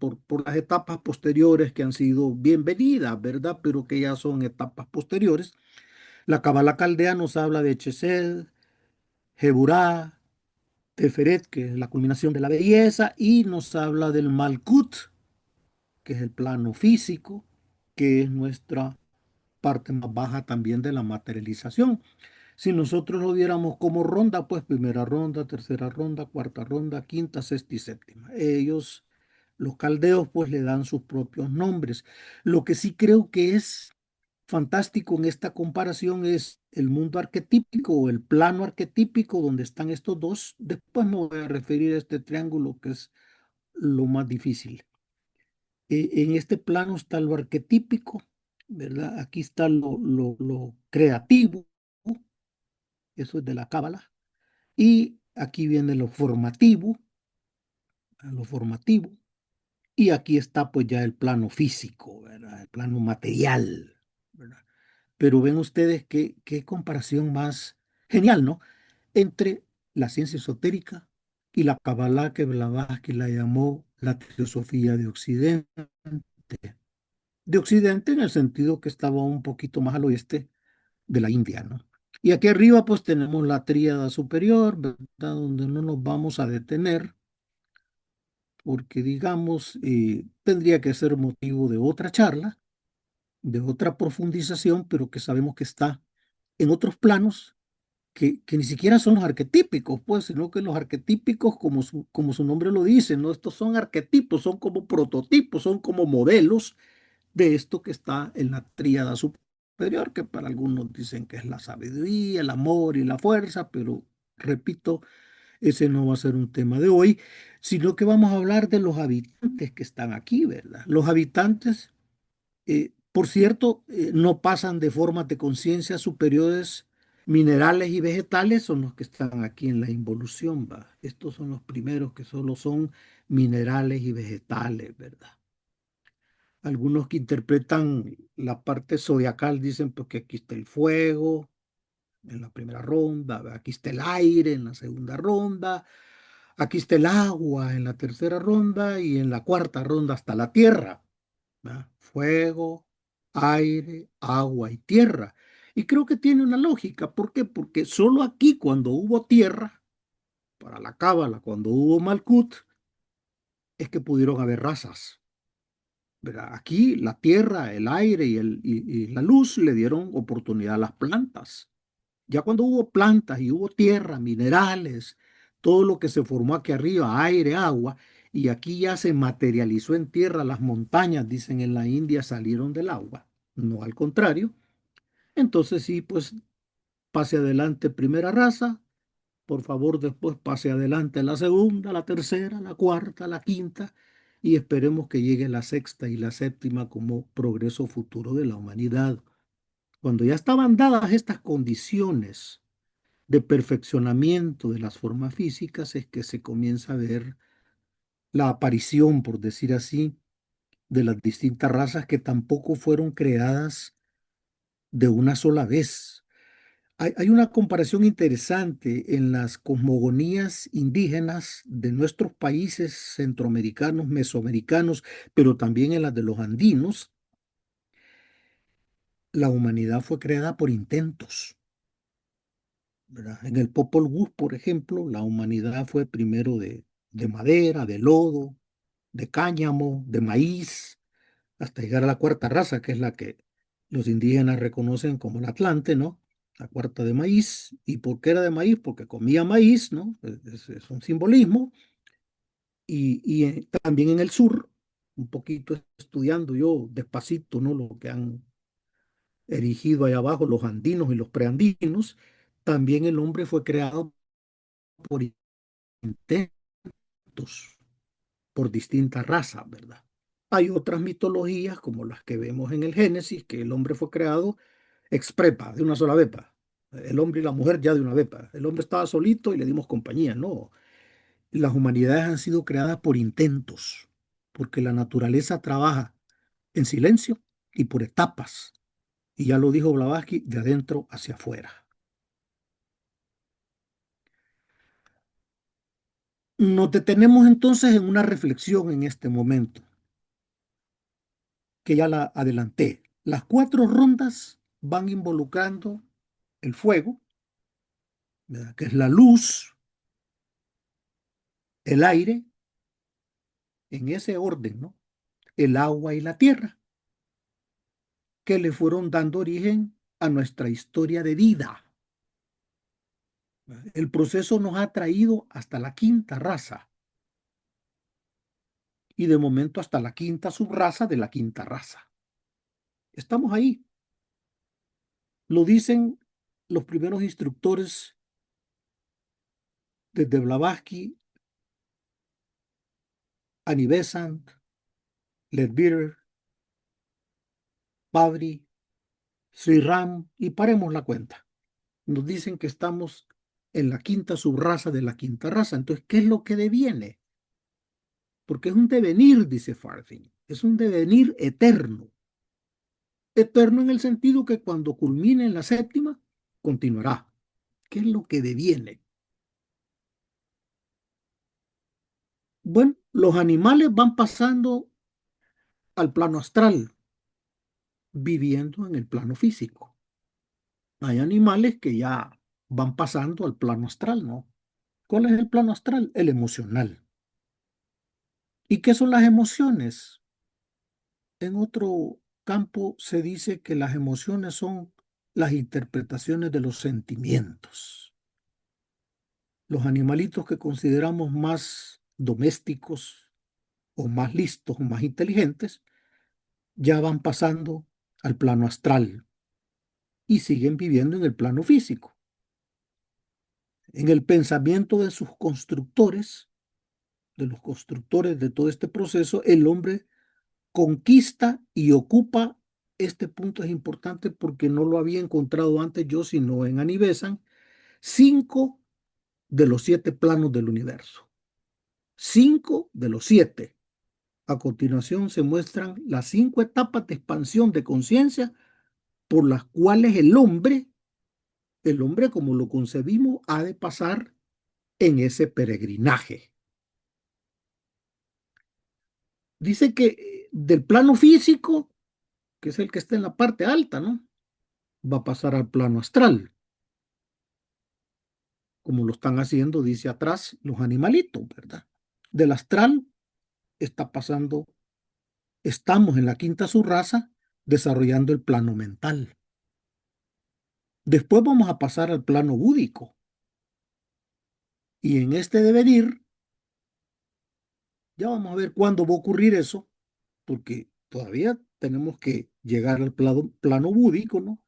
las etapas posteriores que han sido bienvenidas, ¿verdad? Pero que ya son etapas posteriores. La Kabbalah caldea nos habla de Chesed, Geburah, Teferet, que es la culminación de la belleza, y nos habla del Malkut, que es el plano físico, que es nuestra parte más baja también de la materialización. Si nosotros lo viéramos como ronda, pues primera ronda, tercera ronda, cuarta ronda, quinta, sexta y séptima. Ellos, los caldeos, pues le dan sus propios nombres. Lo que sí creo que es fantástico en esta comparación es el mundo arquetípico o el plano arquetípico donde están estos dos. Después me voy a referir a este triángulo que es lo más difícil. En este plano está lo arquetípico, ¿verdad? Aquí está lo creativo, eso es de la Cábala. Y aquí viene lo formativo. Y aquí está pues ya el plano físico, ¿verdad? El plano material, ¿verdad? Pero ven ustedes qué comparación más genial, ¿no? Entre la ciencia esotérica y la Kabbalah, que Blavatsky la llamó la teosofía de Occidente. De Occidente en el sentido que estaba un poquito más al oeste de la India, ¿no? Y aquí arriba pues tenemos la tríada superior, ¿verdad? Donde no nos vamos a detener porque digamos tendría que ser motivo de otra charla, de otra profundización, pero que sabemos que está en otros planos que ni siquiera son los arquetípicos, pues, sino que los arquetípicos, como su nombre lo dice, ¿no? Estos son arquetipos, son como prototipos, son como modelos de esto que está en la tríada superior, que para algunos dicen que es la sabiduría, el amor y la fuerza, pero repito, ese no va a ser un tema de hoy, sino que vamos a hablar de los habitantes que están aquí, ¿verdad? Los habitantes, por cierto, no pasan de formas de conciencia superiores minerales y vegetales, son los que están aquí en la involución, ¿va? Estos son los primeros que solo son minerales y vegetales, ¿verdad? Algunos que interpretan la parte zodiacal dicen pues, que aquí está el fuego en la primera ronda, ¿verdad? Aquí está el aire en la segunda ronda, aquí está el agua en la tercera ronda y en la cuarta ronda está la tierra, ¿verdad? Fuego, aire, agua y tierra. Y creo que tiene una lógica. ¿Por qué? Porque solo aquí cuando hubo tierra, para la Cábala, cuando hubo Malkut, es que pudieron haber razas. ¿Verdad? Aquí la tierra, el aire y la luz le dieron oportunidad a las plantas. Ya cuando hubo plantas y hubo tierra, minerales, todo lo que se formó aquí arriba, aire, agua, y aquí ya se materializó en tierra, las montañas, dicen en la India, salieron del agua, no al contrario. Entonces sí, pues pase adelante primera raza, por favor después pase adelante la segunda, la tercera, la cuarta, la quinta, y esperemos que llegue la sexta y la séptima como progreso futuro de la humanidad. Cuando ya estaban dadas estas condiciones, de perfeccionamiento de las formas físicas es que se comienza a ver la aparición, por decir así, de las distintas razas que tampoco fueron creadas de una sola vez. Hay una comparación interesante en las cosmogonías indígenas de nuestros países centroamericanos, mesoamericanos, pero también en las de los andinos. La humanidad fue creada por intentos, ¿verdad? En el Popol Vuh, por ejemplo, la humanidad fue primero de madera, de lodo, de cáñamo, de maíz, hasta llegar a la cuarta raza, que es la que los indígenas reconocen como el Atlante, ¿no? La cuarta de maíz. ¿Y por qué era de maíz? Porque comía maíz, ¿no? Es un simbolismo. Y también en el sur, un poquito estudiando yo despacito, ¿no? Lo que han erigido allá abajo los andinos y los preandinos, también el hombre fue creado por intentos, por distintas razas, ¿verdad? Hay otras mitologías, como las que vemos en el Génesis, que el hombre fue creado exprepa, de una sola vez. El hombre y la mujer ya de una vez. El hombre estaba solito y le dimos compañía. No, las humanidades han sido creadas por intentos, porque la naturaleza trabaja en silencio y por etapas. Y ya lo dijo Blavatsky, de adentro hacia afuera. Nos detenemos entonces en una reflexión en este momento, que ya la adelanté. Las cuatro rondas van involucrando el fuego, ¿verdad? Que es la luz, el aire, en ese orden, ¿no? El agua y la tierra, que le fueron dando origen a nuestra historia de vida. El proceso nos ha traído hasta la quinta raza y de momento hasta la quinta subraza de la quinta raza. Estamos ahí. Lo dicen los primeros instructores desde Blavatsky, Annie Besant, Leadbeater, Babri, Sri Ram, y paremos la cuenta. Nos dicen que estamos en la quinta subraza de la quinta raza. Entonces, ¿qué es lo que deviene? Porque es un devenir, dice Farthing, es un devenir eterno. Eterno en el sentido que cuando culmine en la séptima, continuará. ¿Qué es lo que deviene? Bueno, los animales van pasando al plano astral, viviendo en el plano físico. Hay animales que ya van pasando al plano astral, ¿no? ¿Cuál es el plano astral? El emocional. ¿Y qué son las emociones? En otro campo se dice que las emociones son las interpretaciones de los sentimientos. Los animalitos que consideramos más domésticos o más listos o más inteligentes ya van pasando al plano astral y siguen viviendo en el plano físico. En el pensamiento de sus constructores, de los constructores de todo este proceso, el hombre conquista y ocupa. Este punto es importante porque no lo había encontrado antes yo, sino en Anibesan, 5 de los 7 planos del universo. 5 de los 7. A continuación se muestran las 5 etapas de expansión de conciencia por las cuales el hombre como lo concebimos, ha de pasar en ese peregrinaje. Dice que del plano físico, que es el que está en la parte alta, ¿no? Va a pasar al plano astral, como lo están haciendo, dice atrás, los animalitos, ¿verdad? Del astral está pasando, estamos en la quinta subraza desarrollando el plano mental. Después vamos a pasar al plano búdico. Y en este devenir, ya vamos a ver cuándo va a ocurrir eso, porque todavía tenemos que llegar al plano búdico, ¿no?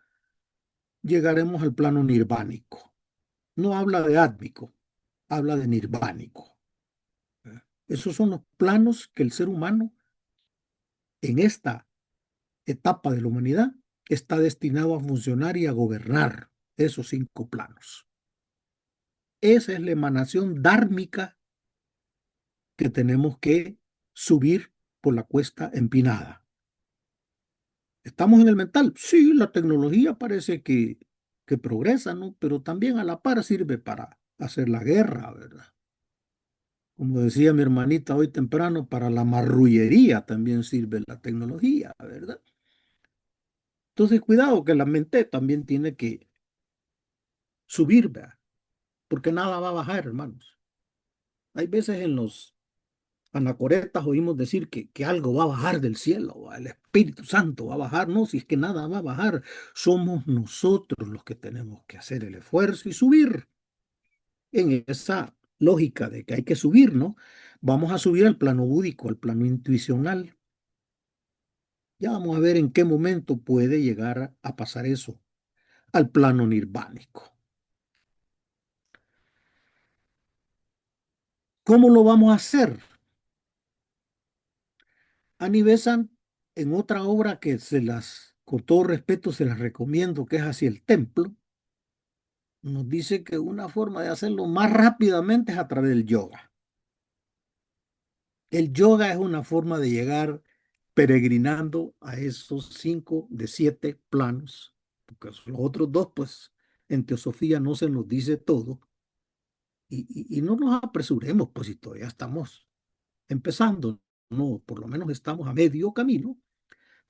Llegaremos al plano nirvánico. No habla de átmico, habla de nirvánico. Esos son los planos que el ser humano en esta etapa de la humanidad está destinado a funcionar y a gobernar esos 5 planos. Esa es la emanación dármica que tenemos que subir por la cuesta empinada. ¿Estamos en el mental? Sí, la tecnología parece que progresa, ¿no? Pero también a la par sirve para hacer la guerra, ¿verdad? Como decía mi hermanita hoy temprano, para la marrullería también sirve la tecnología, ¿verdad? Entonces, cuidado que la mente también tiene que subir, ¿verdad? Porque nada va a bajar, hermanos. Hay veces en los anacoretas oímos decir que algo va a bajar del cielo, el Espíritu Santo va a bajar. No, si es que nada va a bajar, somos nosotros los que tenemos que hacer el esfuerzo y subir. En esa lógica de que hay que subir, ¿no? Vamos a subir al plano búdico, al plano intuicional. Ya vamos a ver en qué momento puede llegar a pasar eso, al plano nirvánico. ¿Cómo lo vamos a hacer? Annie Besant, en otra obra que con todo respeto, se las recomiendo, que es Hacia el Templo, nos dice que una forma de hacerlo más rápidamente es a través del yoga. El yoga es una forma de llegar peregrinando a esos 5 de 7 planos, porque los otros 2, pues, en teosofía no se nos dice todo, y no nos apresuremos, pues, si todavía estamos empezando, no, por lo menos estamos a medio camino,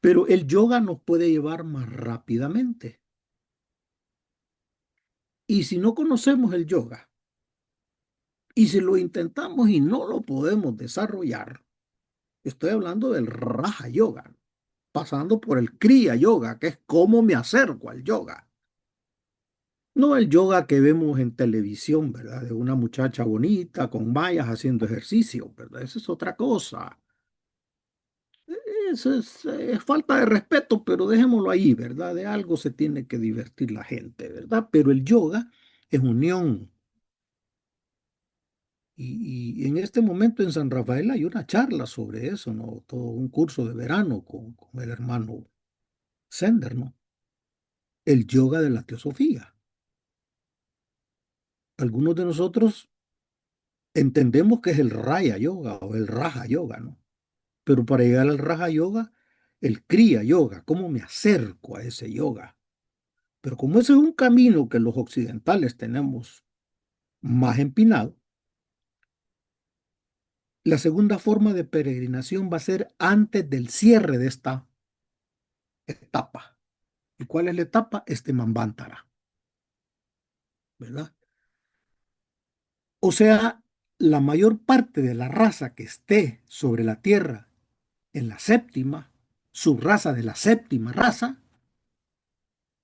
pero el yoga nos puede llevar más rápidamente. Y si no conocemos el yoga, y si lo intentamos y no lo podemos desarrollar, estoy hablando del Raja Yoga, pasando por el Kriya Yoga, que es cómo me acerco al yoga. No el yoga que vemos en televisión, ¿verdad? De una muchacha bonita con mallas haciendo ejercicio, ¿verdad? Esa es otra cosa. Eso es falta de respeto, pero dejémoslo ahí, ¿verdad? De algo se tiene que divertir la gente, ¿verdad? Pero el yoga es unión. Y en este momento en San Rafael hay una charla sobre eso, ¿no? Todo un curso de verano con el hermano Sender, ¿no? El yoga de la teosofía. Algunos de nosotros entendemos que es el Raya Yoga o el Raja Yoga, ¿no? Pero para llegar al Raja Yoga, el Kriya Yoga, ¿cómo me acerco a ese yoga? Pero como ese es un camino que los occidentales tenemos más empinado, la segunda forma de peregrinación va a ser antes del cierre de esta etapa. ¿Y cuál es la etapa? Este Manvántara, ¿verdad? O sea, la mayor parte de la raza que esté sobre la tierra en la séptima, subraza de la séptima raza,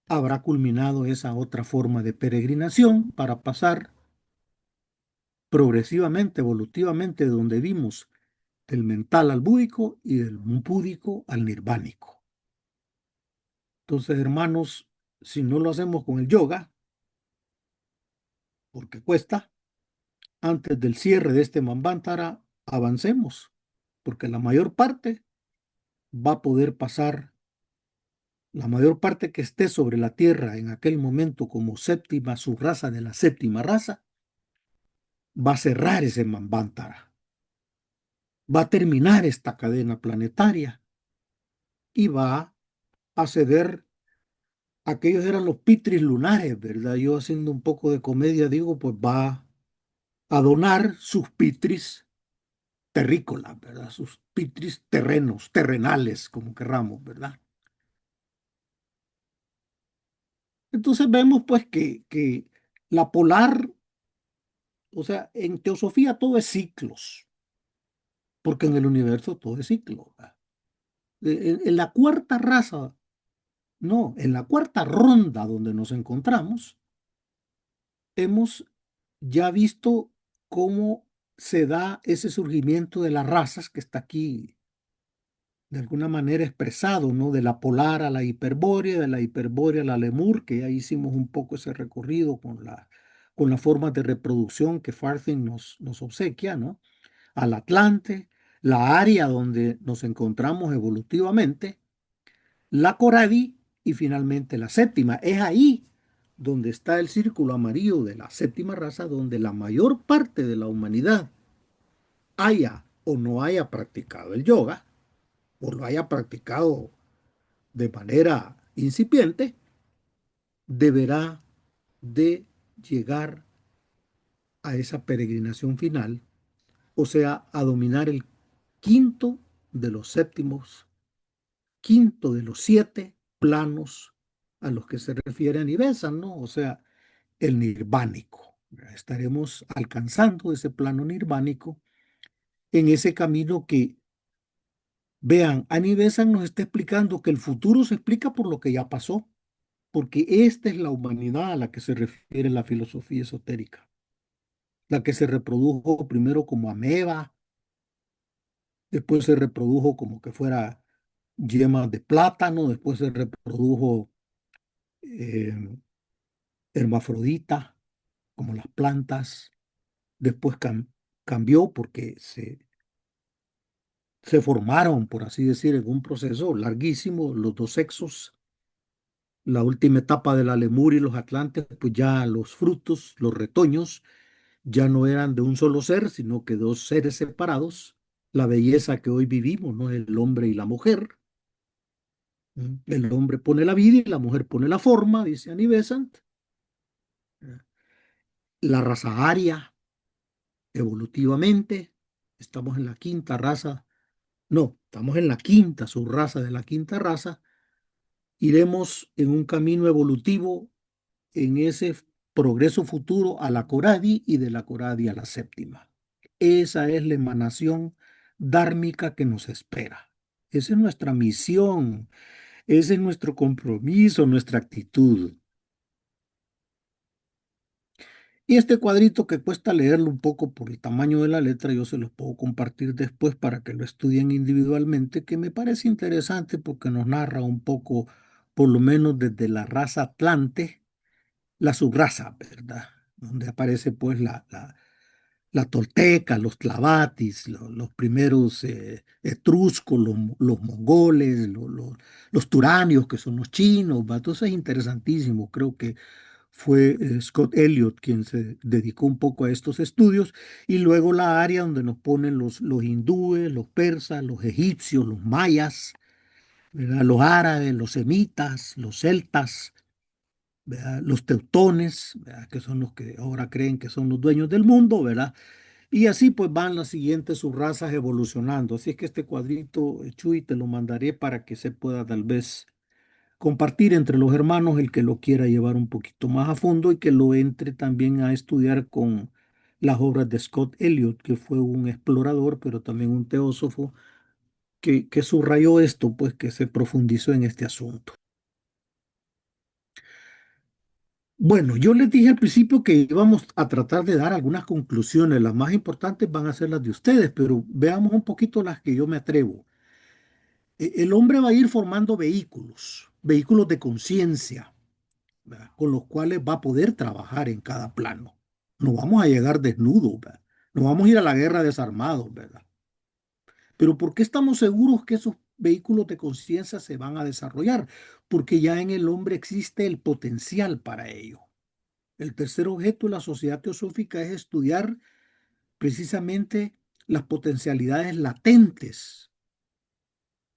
habrá culminado esa otra forma de peregrinación para pasar progresivamente, evolutivamente, de donde vimos del mental al búdico y del búdico al nirvánico. Entonces, hermanos, si no lo hacemos con el yoga, porque cuesta, antes del cierre de este Manvántara, avancemos, porque la mayor parte va a poder pasar, la mayor parte que esté sobre la tierra en aquel momento como séptima subraza de la séptima raza, va a cerrar ese Manvántara, va a terminar esta cadena planetaria y va a ceder. Aquellos eran los pitris lunares, ¿verdad? Yo haciendo un poco de comedia digo, pues va a donar sus pitris terrícolas, ¿verdad? Sus pitris terrenos, terrenales, como querramos, ¿verdad? Entonces vemos pues que la polar, o sea, en teosofía todo es ciclos, porque en el universo todo es ciclo, ¿verdad? En la cuarta raza, no, en la cuarta ronda donde nos encontramos, hemos ya visto cómo se da ese surgimiento de las razas que está aquí de alguna manera expresado, ¿no? De la polar a la hiperbórea, de la hiperbórea a la lemur, que ya hicimos un poco ese recorrido con las formas de reproducción que Farthing nos obsequia, ¿no? Al Atlante, la área donde nos encontramos evolutivamente, la Coradi y finalmente la séptima. Es ahí donde está el círculo amarillo de la séptima raza, donde la mayor parte de la humanidad haya o no haya practicado el yoga, o lo haya practicado de manera incipiente, deberá de llegar a esa peregrinación final, o sea, a dominar el quinto de los séptimos, quinto de los siete planos a los que se refiere Anibesan, ¿no? O sea, el nirvánico. Estaremos alcanzando ese plano nirvánico en ese camino que, vean, Anibesan nos está explicando que el futuro se explica por lo que ya pasó, porque esta es la humanidad a la que se refiere la filosofía esotérica, la que se reprodujo primero como ameba, después se reprodujo como que fuera yemas de plátano, después se reprodujo eh, hermafrodita, como las plantas, después cambió porque se formaron, por así decir, en un proceso larguísimo, los dos sexos. La última etapa de la lemur y los atlantes, pues ya los frutos, los retoños, ya no eran de un solo ser, sino que dos seres separados. La belleza que hoy vivimos, ¿no? El hombre y la mujer. El hombre pone la vida y la mujer pone la forma, dice Annie Besant. La raza aria, evolutivamente, estamos en la quinta raza, no, estamos en la quinta subraza de la quinta raza. Iremos en un camino evolutivo en ese progreso futuro a la Coradi y de la Coradi a la séptima. Esa es la emanación dármica que nos espera. Esa es nuestra misión, ese es nuestro compromiso, nuestra actitud. Y este cuadrito que cuesta leerlo un poco por el tamaño de la letra, yo se los puedo compartir después para que lo estudien individualmente, que me parece interesante porque nos narra un poco, por lo menos desde la raza Atlante, la subraza, ¿verdad? Donde aparece pues la tolteca, los tlabatis, los primeros etruscos, los mongoles, los turanios, que son los chinos, ¿va? Entonces es interesantísimo. Creo que fue Scott Elliott quien se dedicó un poco a estos estudios, y luego la área donde nos ponen los hindúes, los persas, los egipcios, los mayas, ¿verdad? Los árabes, los semitas, los celtas, ¿verdad? Los teutones, ¿verdad? Que son los que ahora creen que son los dueños del mundo, ¿verdad? Y así pues van las siguientes subrazas evolucionando. Así es que este cuadrito, Chuy, te lo mandaré para que se pueda tal vez compartir entre los hermanos el que lo quiera llevar un poquito más a fondo y que lo entre también a estudiar con las obras de Scott Elliott, que fue un explorador, pero también un teósofo, que subrayó esto, pues que se profundizó en este asunto. Bueno, yo les dije al principio que íbamos a tratar de dar algunas conclusiones. Las más importantes van a ser las de ustedes, pero veamos un poquito las que yo me atrevo. El hombre va a ir formando vehículos, vehículos de conciencia, ¿verdad? Con los cuales va a poder trabajar en cada plano. No vamos a llegar desnudos, ¿verdad? No vamos a ir a la guerra desarmados, ¿verdad? Pero ¿por qué estamos seguros que esos vehículos de conciencia se van a desarrollar? Porque ya en el hombre existe el potencial para ello. El tercer objeto de la sociedad teosófica es estudiar precisamente las potencialidades latentes,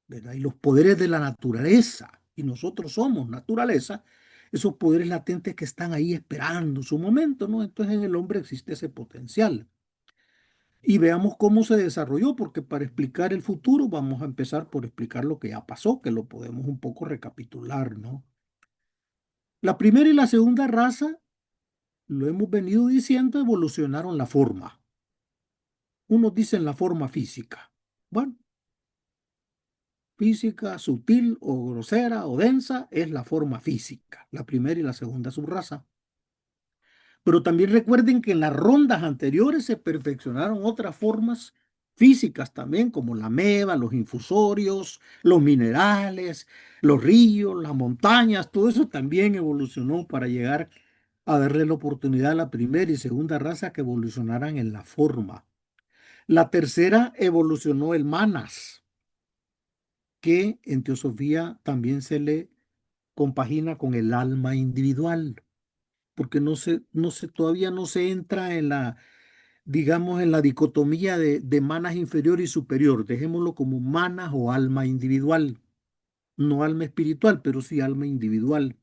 ¿verdad? Y los poderes de la naturaleza. Y nosotros somos naturaleza, esos poderes latentes que están ahí esperando su momento, ¿no? Entonces en el hombre existe ese potencial. Y veamos cómo se desarrolló, porque para explicar el futuro vamos a empezar por explicar lo que ya pasó, que lo podemos un poco recapitular, ¿no? La primera y la segunda raza, lo hemos venido diciendo, evolucionaron la forma. Unos dicen la forma física. Bueno, física sutil o grosera o densa es la forma física, la primera y la segunda subraza. Pero también recuerden que en las rondas anteriores se perfeccionaron otras formas físicas también, como la meba, los infusorios, los minerales, los ríos, las montañas, todo eso también evolucionó para llegar a darle la oportunidad a la primera y segunda raza que evolucionaran en la forma. La tercera evolucionó el manas, que en teosofía también se le compagina con el alma individual, porque todavía no se entra en la, digamos, en la dicotomía de manas inferior y superior. Dejémoslo como manas o alma individual, no alma espiritual, pero sí alma individual.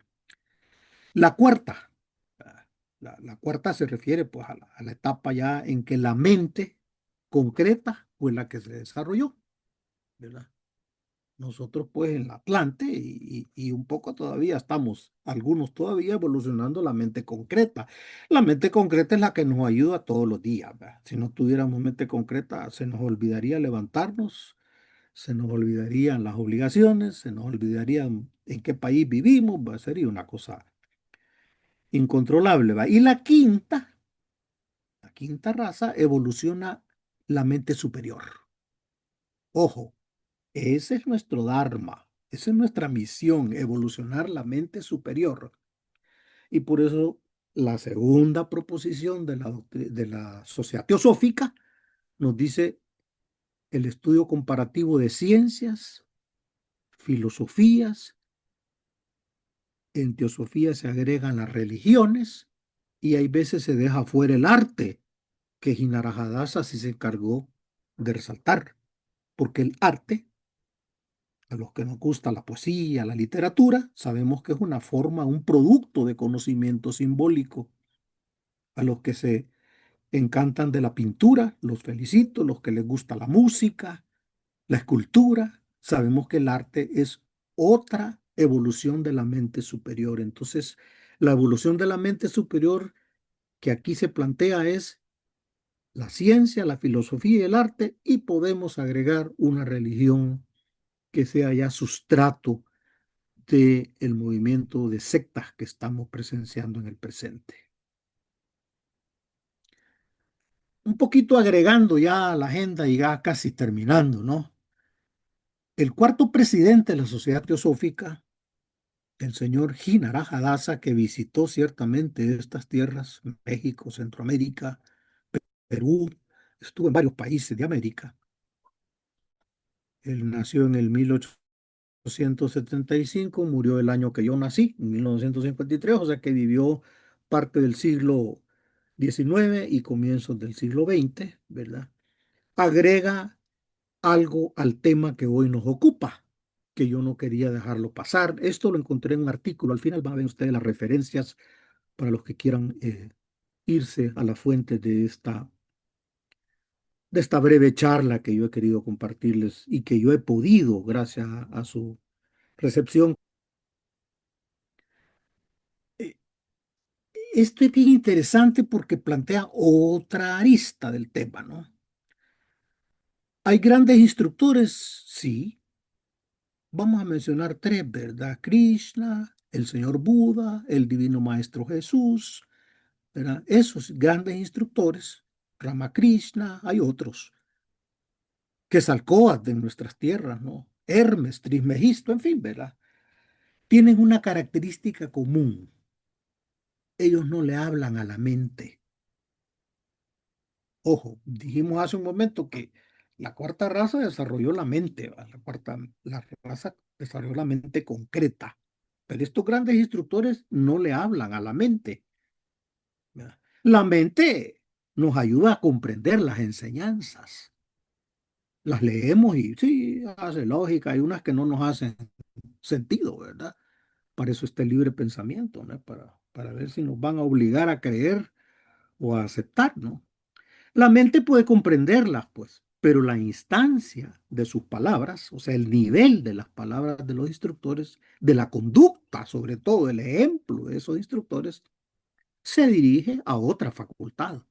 La cuarta, la cuarta se refiere pues a la etapa ya en que la mente concreta fue la que se desarrolló, ¿verdad? Nosotros pues en la Atlante y un poco todavía estamos, algunos todavía evolucionando la mente concreta. La mente concreta es la que nos ayuda todos los días, ¿verdad? Si no tuviéramos mente concreta, se nos olvidaría levantarnos, se nos olvidarían las obligaciones, se nos olvidaría en qué país vivimos, ¿va? Sería una cosa incontrolable, ¿va? Y la quinta raza evoluciona la mente superior. Ojo. Ese es nuestro Dharma, esa es nuestra misión, evolucionar la mente superior. Y por eso la segunda proposición de la sociedad teosófica nos dice el estudio comparativo de ciencias, filosofías, en teosofía se agregan las religiones y hay veces se deja fuera el arte, que Jinarajadasa sí se encargó de resaltar, porque el arte, a los que nos gusta la poesía, la literatura, sabemos que es una forma, un producto de conocimiento simbólico. A los que se encantan de la pintura, los felicito. Los que les gusta la música, la escultura, sabemos que el arte es otra evolución de la mente superior. Entonces, la evolución de la mente superior que aquí se plantea es la ciencia, la filosofía y el arte, y podemos agregar una religión que sea ya sustrato del movimiento de sectas que estamos presenciando en el presente. Un poquito agregando ya a la agenda y ya casi terminando, ¿no? El cuarto presidente de la Sociedad Teosófica, el señor Jinaraj Adasa, que visitó ciertamente estas tierras, México, Centroamérica, Perú, estuvo en varios países de América. Él nació en el 1875, murió el año que yo nací, en 1953, o sea que vivió parte del siglo XIX y comienzos del siglo XX, ¿verdad? Agrega algo al tema que hoy nos ocupa, que yo no quería dejarlo pasar. Esto lo encontré en un artículo, al final van a ver ustedes las referencias para los que quieran irse a la fuente de esta breve charla que yo he querido compartirles y que yo he podido, gracias a su recepción. Eh, Esto es bien interesante porque plantea otra arista del tema, ¿no? Hay grandes instructores, sí. Vamos a mencionar tres, ¿verdad? Krishna, el señor Buda, el divino maestro Jesús, ¿verdad? Esos grandes instructores, Ramakrishna, hay otros, Quetzalcóatl de nuestras tierras, ¿no? Hermes, Trismegisto, en fin, ¿verdad? Tienen una característica común. Ellos no le hablan a la mente. Ojo, dijimos hace un momento que la cuarta raza desarrolló la mente, ¿va? La raza desarrolló la mente concreta. Pero estos grandes instructores no le hablan a la mente, ¿verdad? La mente nos ayuda a comprender las enseñanzas. Las leemos y sí, hace lógica. Hay unas que no nos hacen sentido, ¿verdad? Para eso está el libre pensamiento, ¿no? Para ver si nos van a obligar a creer o a aceptar, ¿no? La mente puede comprenderlas, pues, pero la instancia de sus palabras, o sea, el nivel de las palabras de los instructores, de la conducta, sobre todo el ejemplo de esos instructores, se dirige a otra facultad,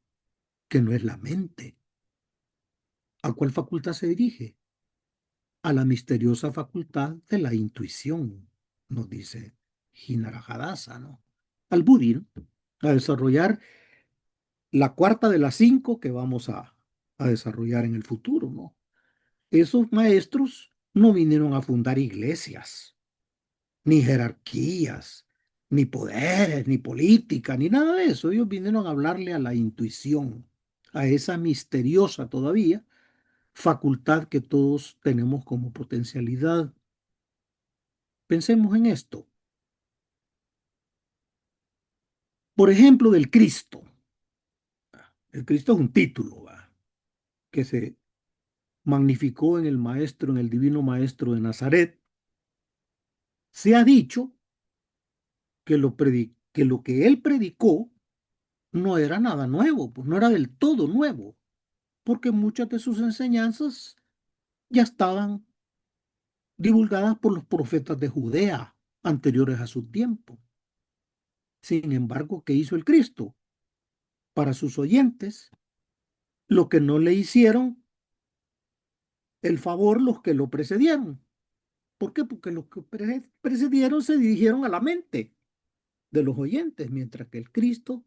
que no es la mente. ¿A cuál facultad se dirige? A la misteriosa facultad de la intuición, nos dice Hinarajadasa, ¿no? Al Budi, ¿no? A desarrollar la cuarta de las cinco que vamos a desarrollar en el futuro, ¿no? Esos maestros no vinieron a fundar iglesias, ni jerarquías, ni poderes, ni política, ni nada de eso. Ellos vinieron a hablarle a la intuición, a esa misteriosa todavía facultad que todos tenemos como potencialidad. Pensemos en esto. Por ejemplo, del Cristo. El Cristo es un título, ¿va? Que se magnificó en el maestro, en el divino maestro de Nazaret. Se ha dicho que lo que él predicó no era nada nuevo, pues no era del todo nuevo, porque muchas de sus enseñanzas ya estaban divulgadas por los profetas de Judea anteriores a su tiempo. Sin embargo, ¿qué hizo el Cristo? Para sus oyentes, lo que no le hicieron el favor los que lo precedieron. ¿Por qué? Porque los que precedieron se dirigieron a la mente de los oyentes, mientras que el Cristo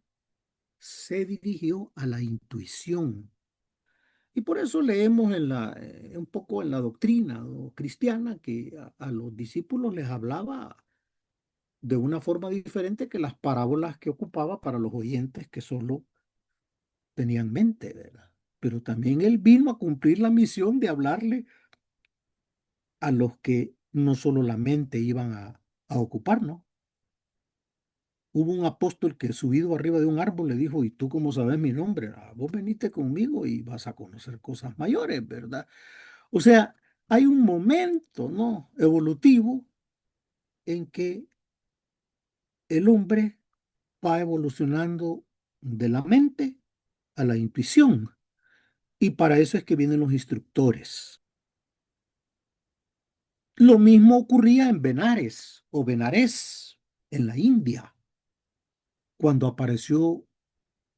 se dirigió a la intuición. Y por eso leemos un poco en la doctrina, ¿no?, cristiana, que a los discípulos les hablaba de una forma diferente que las parábolas que ocupaba para los oyentes que solo tenían mente, ¿verdad? Pero también él vino a cumplir la misión de hablarle a los que no solo la mente iban a ocupar, ¿no? Hubo un apóstol que subido arriba de un árbol le dijo, ¿y tú cómo sabes mi nombre? Ah, vos veniste conmigo y vas a conocer cosas mayores, ¿verdad? O sea, hay un momento, ¿no?, evolutivo en que el hombre va evolucionando de la mente a la intuición. Y para eso es que vienen los instructores. Lo mismo ocurría en Benares o Benarés, en la India, cuando apareció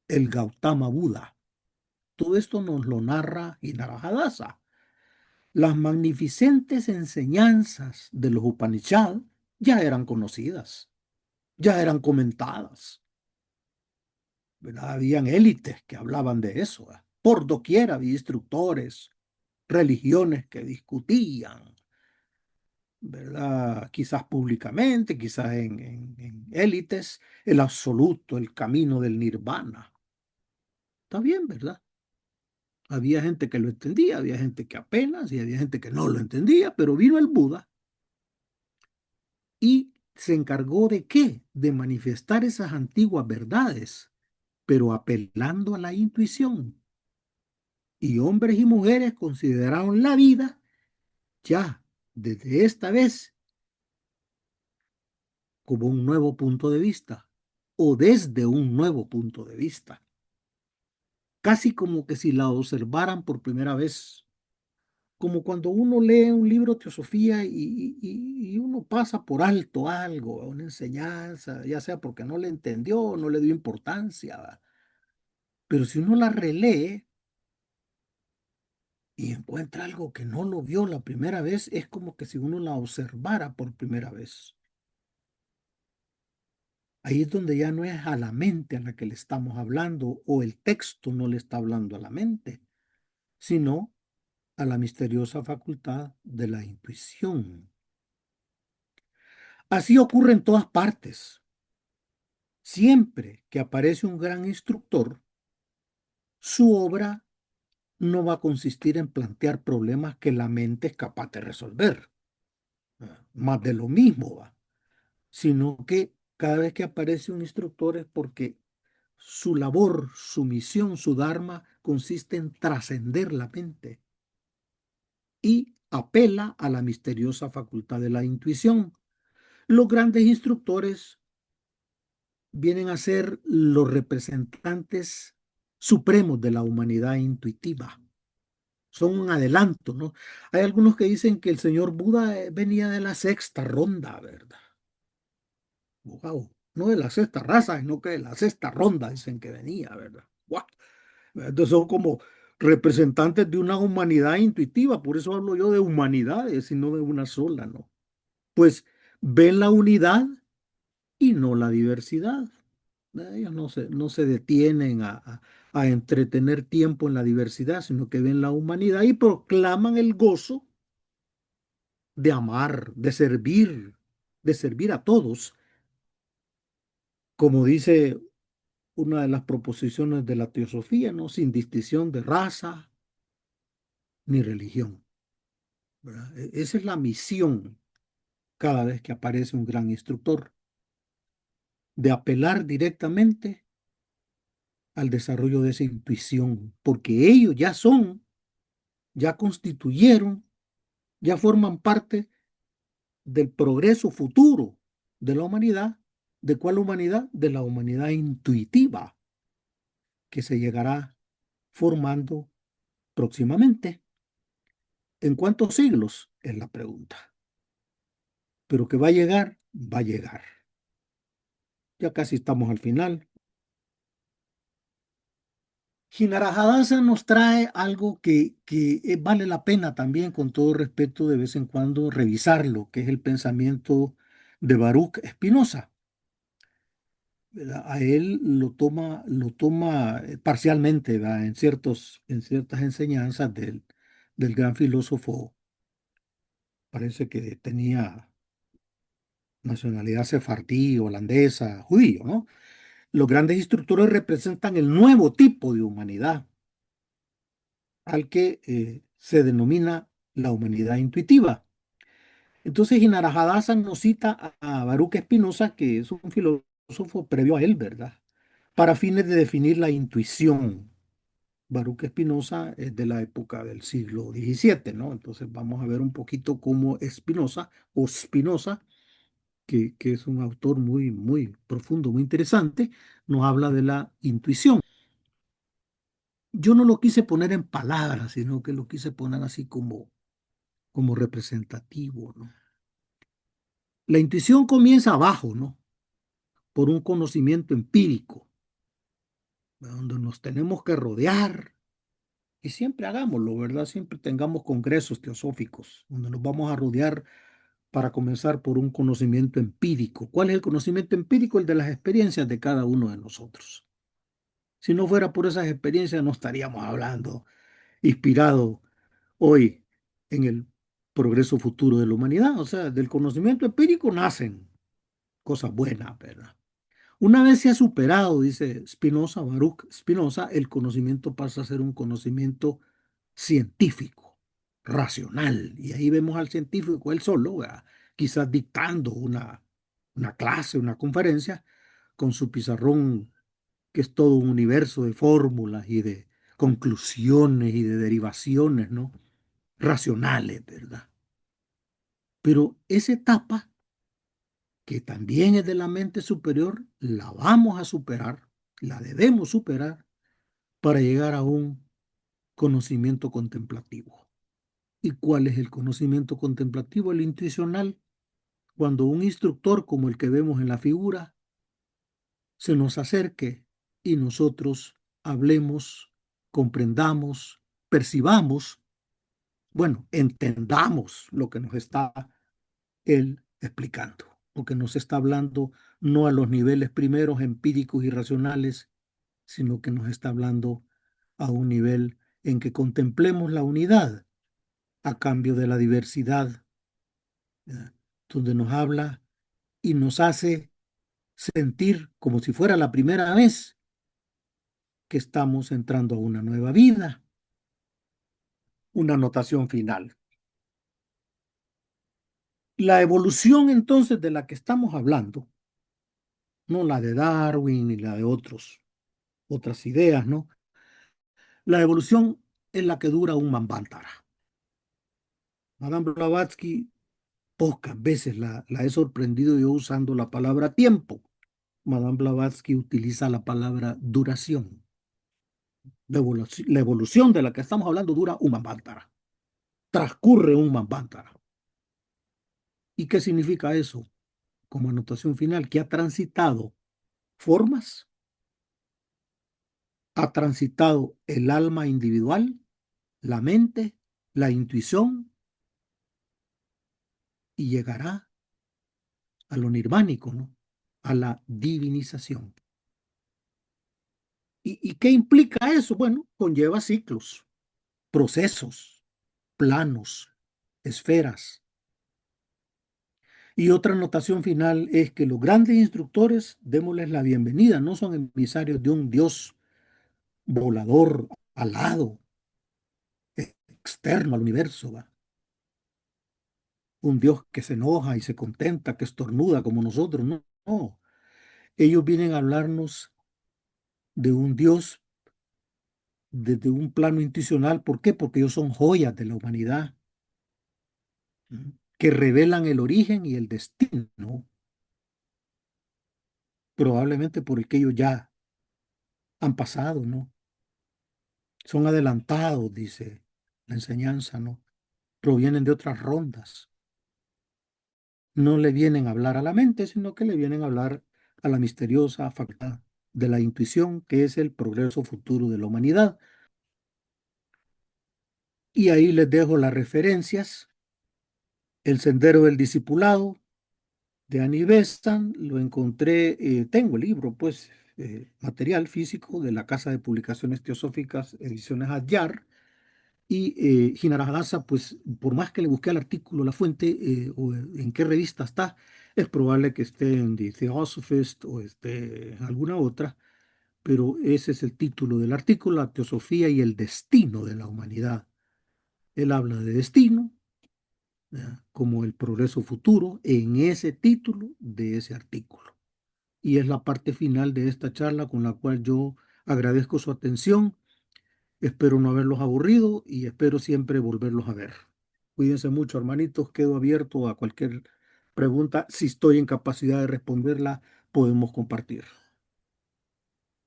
el Gautama Buda. Todo esto nos lo narra Hinarajadasa. Las magnificentes enseñanzas de los Upanishads ya eran conocidas, ya eran comentadas, ¿verdad? Habían élites que hablaban de eso, ¿verdad? Por doquier había instructores, religiones que discutían, ¿verdad? Quizás públicamente, quizás en élites, el absoluto, el camino del nirvana. Está bien, ¿verdad? Había gente que lo entendía, había gente que apenas y había gente que no lo entendía, pero vino el Buda y se encargó de qué? De manifestar esas antiguas verdades, pero apelando a la intuición. Y hombres y mujeres consideraron la vida ya desde esta vez como un nuevo punto de vista o desde un nuevo punto de vista, casi como que si la observaran por primera vez, como cuando uno lee un libro de teosofía y uno pasa por alto algo, una enseñanza, ya sea porque no le entendió, no le dio importancia, ¿va? Pero si uno la relee y encuentra algo que no lo vio la primera vez, es como que si uno la observara por primera vez. Ahí es donde ya no es a la mente a la que le estamos hablando o el texto no le está hablando a la mente, sino a la misteriosa facultad de la intuición. Así ocurre en todas partes. Siempre que aparece un gran instructor, su obra no va a consistir en plantear problemas que la mente es capaz de resolver, más de lo mismo, ¿va? Sino que cada vez que aparece un instructor es porque su labor, su misión, su dharma consiste en trascender la mente y apela a la misteriosa facultad de la intuición. Los grandes instructores vienen a ser los representantes supremos de la humanidad intuitiva. Son un adelanto, ¿no? Hay algunos que dicen que el señor Buda venía de la sexta ronda, ¿verdad? Wow. No de la sexta raza, sino que de la sexta ronda dicen que venía, ¿verdad? Wow. Entonces son como representantes de una humanidad intuitiva, por eso hablo yo de humanidades y no de una sola, ¿no? Pues ven la unidad y no la diversidad. Ellos no se detienen a entretener tiempo en la diversidad, sino que ven la humanidad y proclaman el gozo de amar, de servir a todos, como dice una de las proposiciones de la teosofía, ¿no? Sin distinción de raza ni religión, ¿verdad? Esa es la misión cada vez que aparece un gran instructor, de apelar directamente al desarrollo de esa intuición, porque ellos ya son, ya constituyeron, ya forman parte del progreso futuro de la humanidad. ¿De cuál humanidad? De la humanidad intuitiva que se llegará formando próximamente. ¿En cuántos siglos? Es la pregunta. Pero que va a llegar, va a llegar. Ya casi estamos al final. Jinarajadasa nos trae algo que vale la pena también, con todo respeto, de vez en cuando revisarlo, que es el pensamiento de Baruch Spinoza. ¿Verdad? A él lo toma parcialmente, ¿verdad? En ciertas enseñanzas del gran filósofo. Parece que tenía nacionalidad sefardí, holandesa, judío, ¿no? Los grandes instructores representan el nuevo tipo de humanidad al que se denomina la humanidad intuitiva. Entonces, Hinarajadasa nos cita a Baruch Spinoza, que es un filósofo previo a él, ¿verdad? Para fines de definir la intuición. Baruch Spinoza es de la época del siglo XVII, ¿no? Entonces vamos a ver un poquito cómo Spinoza o Spinoza, que es un autor muy, muy profundo, muy interesante, nos habla de la intuición. Yo no lo quise poner en palabras, sino que lo quise poner así como representativo, ¿no? La intuición comienza abajo, ¿no? Por un conocimiento empírico, donde nos tenemos que rodear, y siempre hagámoslo, ¿verdad? Siempre tengamos congresos teosóficos, donde nos vamos a rodear para comenzar por un conocimiento empírico. ¿Cuál es el conocimiento empírico? El de las experiencias de cada uno de nosotros. Si no fuera por esas experiencias, no estaríamos hablando inspirado hoy en el progreso futuro de la humanidad. O sea, del conocimiento empírico nacen cosas buenas, ¿verdad? Una vez se ha superado, dice Spinoza, Baruch Spinoza, el conocimiento pasa a ser un conocimiento científico, racional. Y ahí vemos al científico él solo, ¿verdad? Quizás dictando una clase, una conferencia, con su pizarrón, que es todo un universo de fórmulas y de conclusiones y de derivaciones, ¿no? Racionales, ¿verdad? Pero esa etapa, que también es de la mente superior, la vamos a superar, la debemos superar para llegar a un conocimiento contemplativo. ¿Y cuál es el conocimiento contemplativo? El intuicional, cuando un instructor como el que vemos en la figura se nos acerque y nosotros hablemos, comprendamos, percibamos, bueno, entendamos lo que nos está él explicando, porque nos está hablando no a los niveles primeros empíricos y racionales, sino que nos está hablando a un nivel en que contemplemos la unidad a cambio de la diversidad, ¿verdad? Donde nos habla y nos hace sentir como si fuera la primera vez que estamos entrando a una nueva vida. Una anotación final. La evolución entonces de la que estamos hablando, no la de Darwin ni la de otras ideas, ¿no? La evolución es la que dura un Manvantara. Madame Blavatsky pocas veces la he sorprendido yo usando la palabra tiempo. Madame Blavatsky utiliza la palabra duración. La evolución de la que estamos hablando dura un Manvantara. Transcurre un Manvantara. ¿Y qué significa eso? Como anotación final, que ha transitado formas, ha transitado el alma individual, la mente, la intuición, y llegará a lo nirvánico, ¿no? A la divinización. ¿Y qué implica eso? Bueno, conlleva ciclos, procesos, planos, esferas. Y otra anotación final es que los grandes instructores, démosles la bienvenida, no son emisarios de un Dios volador, alado, externo al universo, ¿va? Un Dios que se enoja y se contenta, que estornuda como nosotros, no, no. Ellos vienen a hablarnos de un Dios desde un plano intuicional. ¿Por qué? Porque ellos son joyas de la humanidad, que revelan el origen y el destino, probablemente por el que ellos ya han pasado, ¿no? Son adelantados, dice la enseñanza, ¿no? Provienen de otras rondas. No le vienen a hablar a la mente, sino que le vienen a hablar a la misteriosa facultad de la intuición, que es el progreso futuro de la humanidad. Y ahí les dejo las referencias. El sendero del discipulado, de Annie Besant, lo encontré, tengo el libro, pues, material físico de la Casa de Publicaciones Teosóficas, Ediciones Adyar, y Jinarajadasa, pues, por más que le busqué al artículo, la fuente, o en qué revista está, es probable que esté en The Theosophist o esté en alguna otra, pero ese es el título del artículo, La Teosofía y el Destino de la Humanidad. Él habla de destino, ¿verdad?, como el progreso futuro en ese título de ese artículo. Y es la parte final de esta charla con la cual yo agradezco su atención. Espero no haberlos aburrido y espero siempre volverlos a ver. Cuídense mucho, hermanitos. Quedo abierto a cualquier pregunta. Si estoy en capacidad de responderla, podemos compartir.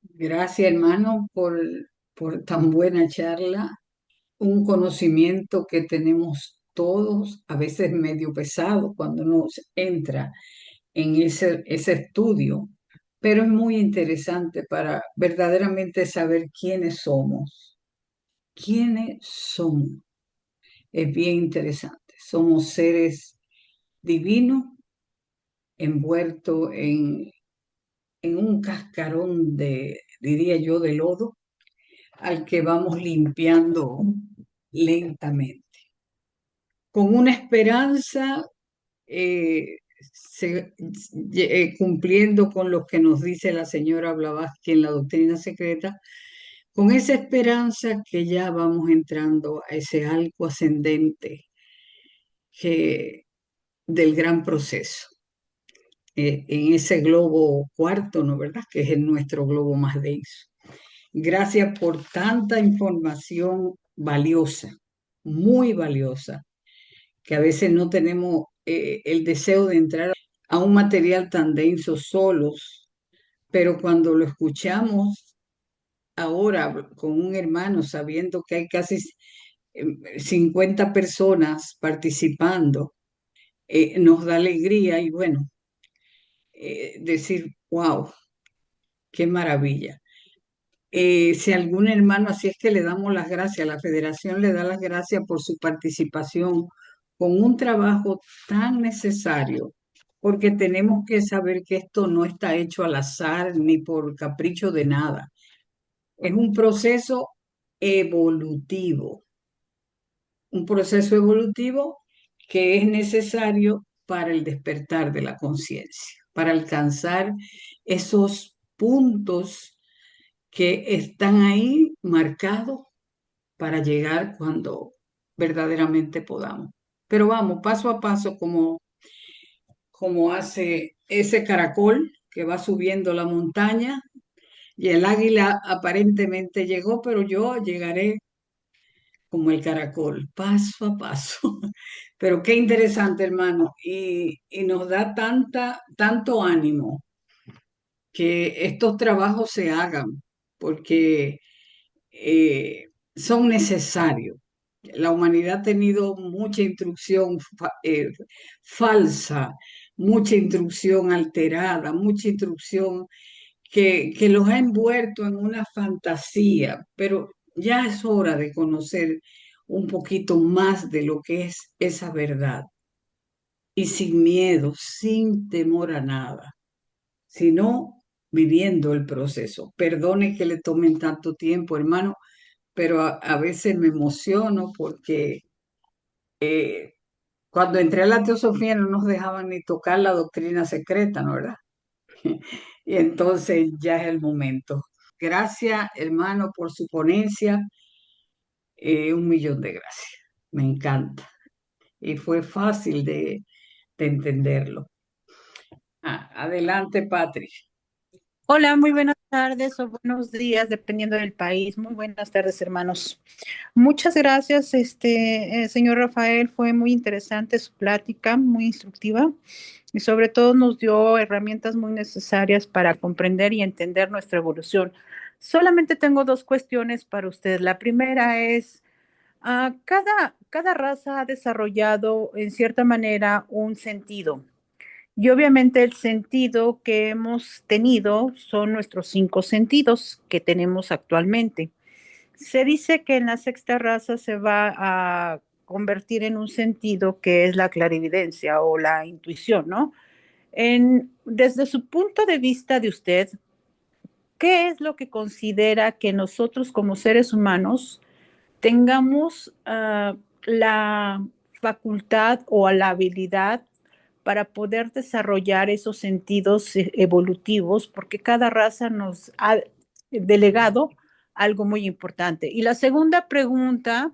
Gracias, hermano, por tan buena charla. Un conocimiento que tenemos todos, a veces medio pesado cuando nos entra en ese estudio, pero es muy interesante para verdaderamente saber quiénes somos. ¿Quiénes somos? Es bien interesante. Somos seres divinos envueltos en un cascarón de, diría yo, de lodo, al que vamos limpiando lentamente, con una esperanza cumpliendo con lo que nos dice la señora Blavatsky en la doctrina secreta, con esa esperanza que ya vamos entrando a ese arco ascendente del gran proceso, en ese globo cuarto, ¿no verdad? Que es nuestro globo más denso. Gracias por tanta información valiosa, muy valiosa, que a veces no tenemos el deseo de entrar a un material tan denso solos, pero cuando lo escuchamos ahora con un hermano, sabiendo que hay casi 50 personas participando, nos da alegría y bueno, decir, wow, qué maravilla. Si algún hermano, así es que le damos las gracias, la federación le da las gracias por su participación con un trabajo tan necesario, porque tenemos que saber que esto no está hecho al azar ni por capricho de nada. Es un proceso evolutivo que es necesario para el despertar de la conciencia, para alcanzar esos puntos que están ahí marcados para llegar cuando verdaderamente podamos. Pero vamos, paso a paso, como hace ese caracol que va subiendo la montaña y el águila aparentemente llegó, pero yo llegaré como el caracol, paso a paso. Pero qué interesante, hermano, y nos da tanto ánimo que estos trabajos se hagan, porque son necesarios. La humanidad ha tenido mucha instrucción falsa, mucha instrucción alterada, mucha instrucción que los ha envuelto en una fantasía, pero ya es hora de conocer un poquito más de lo que es esa verdad y sin miedo, sin temor a nada, sino viviendo el proceso. Perdone que le tomen tanto tiempo, hermano, pero a veces me emociono porque cuando entré a la teosofía no nos dejaban ni tocar la doctrina secreta, ¿no verdad? Y entonces ya es el momento. Gracias, hermano, por su ponencia. 1 millón de gracias. Me encanta. Y fue fácil de entenderlo. Adelante, Patri. Hola, muy buenas tardes o buenos días, dependiendo del país. Muy buenas tardes, hermanos. Muchas gracias, señor Rafael. Fue muy interesante su plática, muy instructiva y sobre todo nos dio herramientas muy necesarias para comprender y entender nuestra evolución. Solamente tengo dos cuestiones para usted. La primera es, cada raza ha desarrollado en cierta manera un sentido. Y obviamente el sentido que hemos tenido son nuestros 5 sentidos que tenemos actualmente. Se dice que en la sexta raza se va a convertir en un sentido que es la clarividencia o la intuición, ¿no? Desde su punto de vista de usted, ¿qué es lo que considera que nosotros como seres humanos tengamos la facultad o la habilidad para poder desarrollar esos sentidos evolutivos, porque cada raza nos ha delegado algo muy importante? Y la segunda pregunta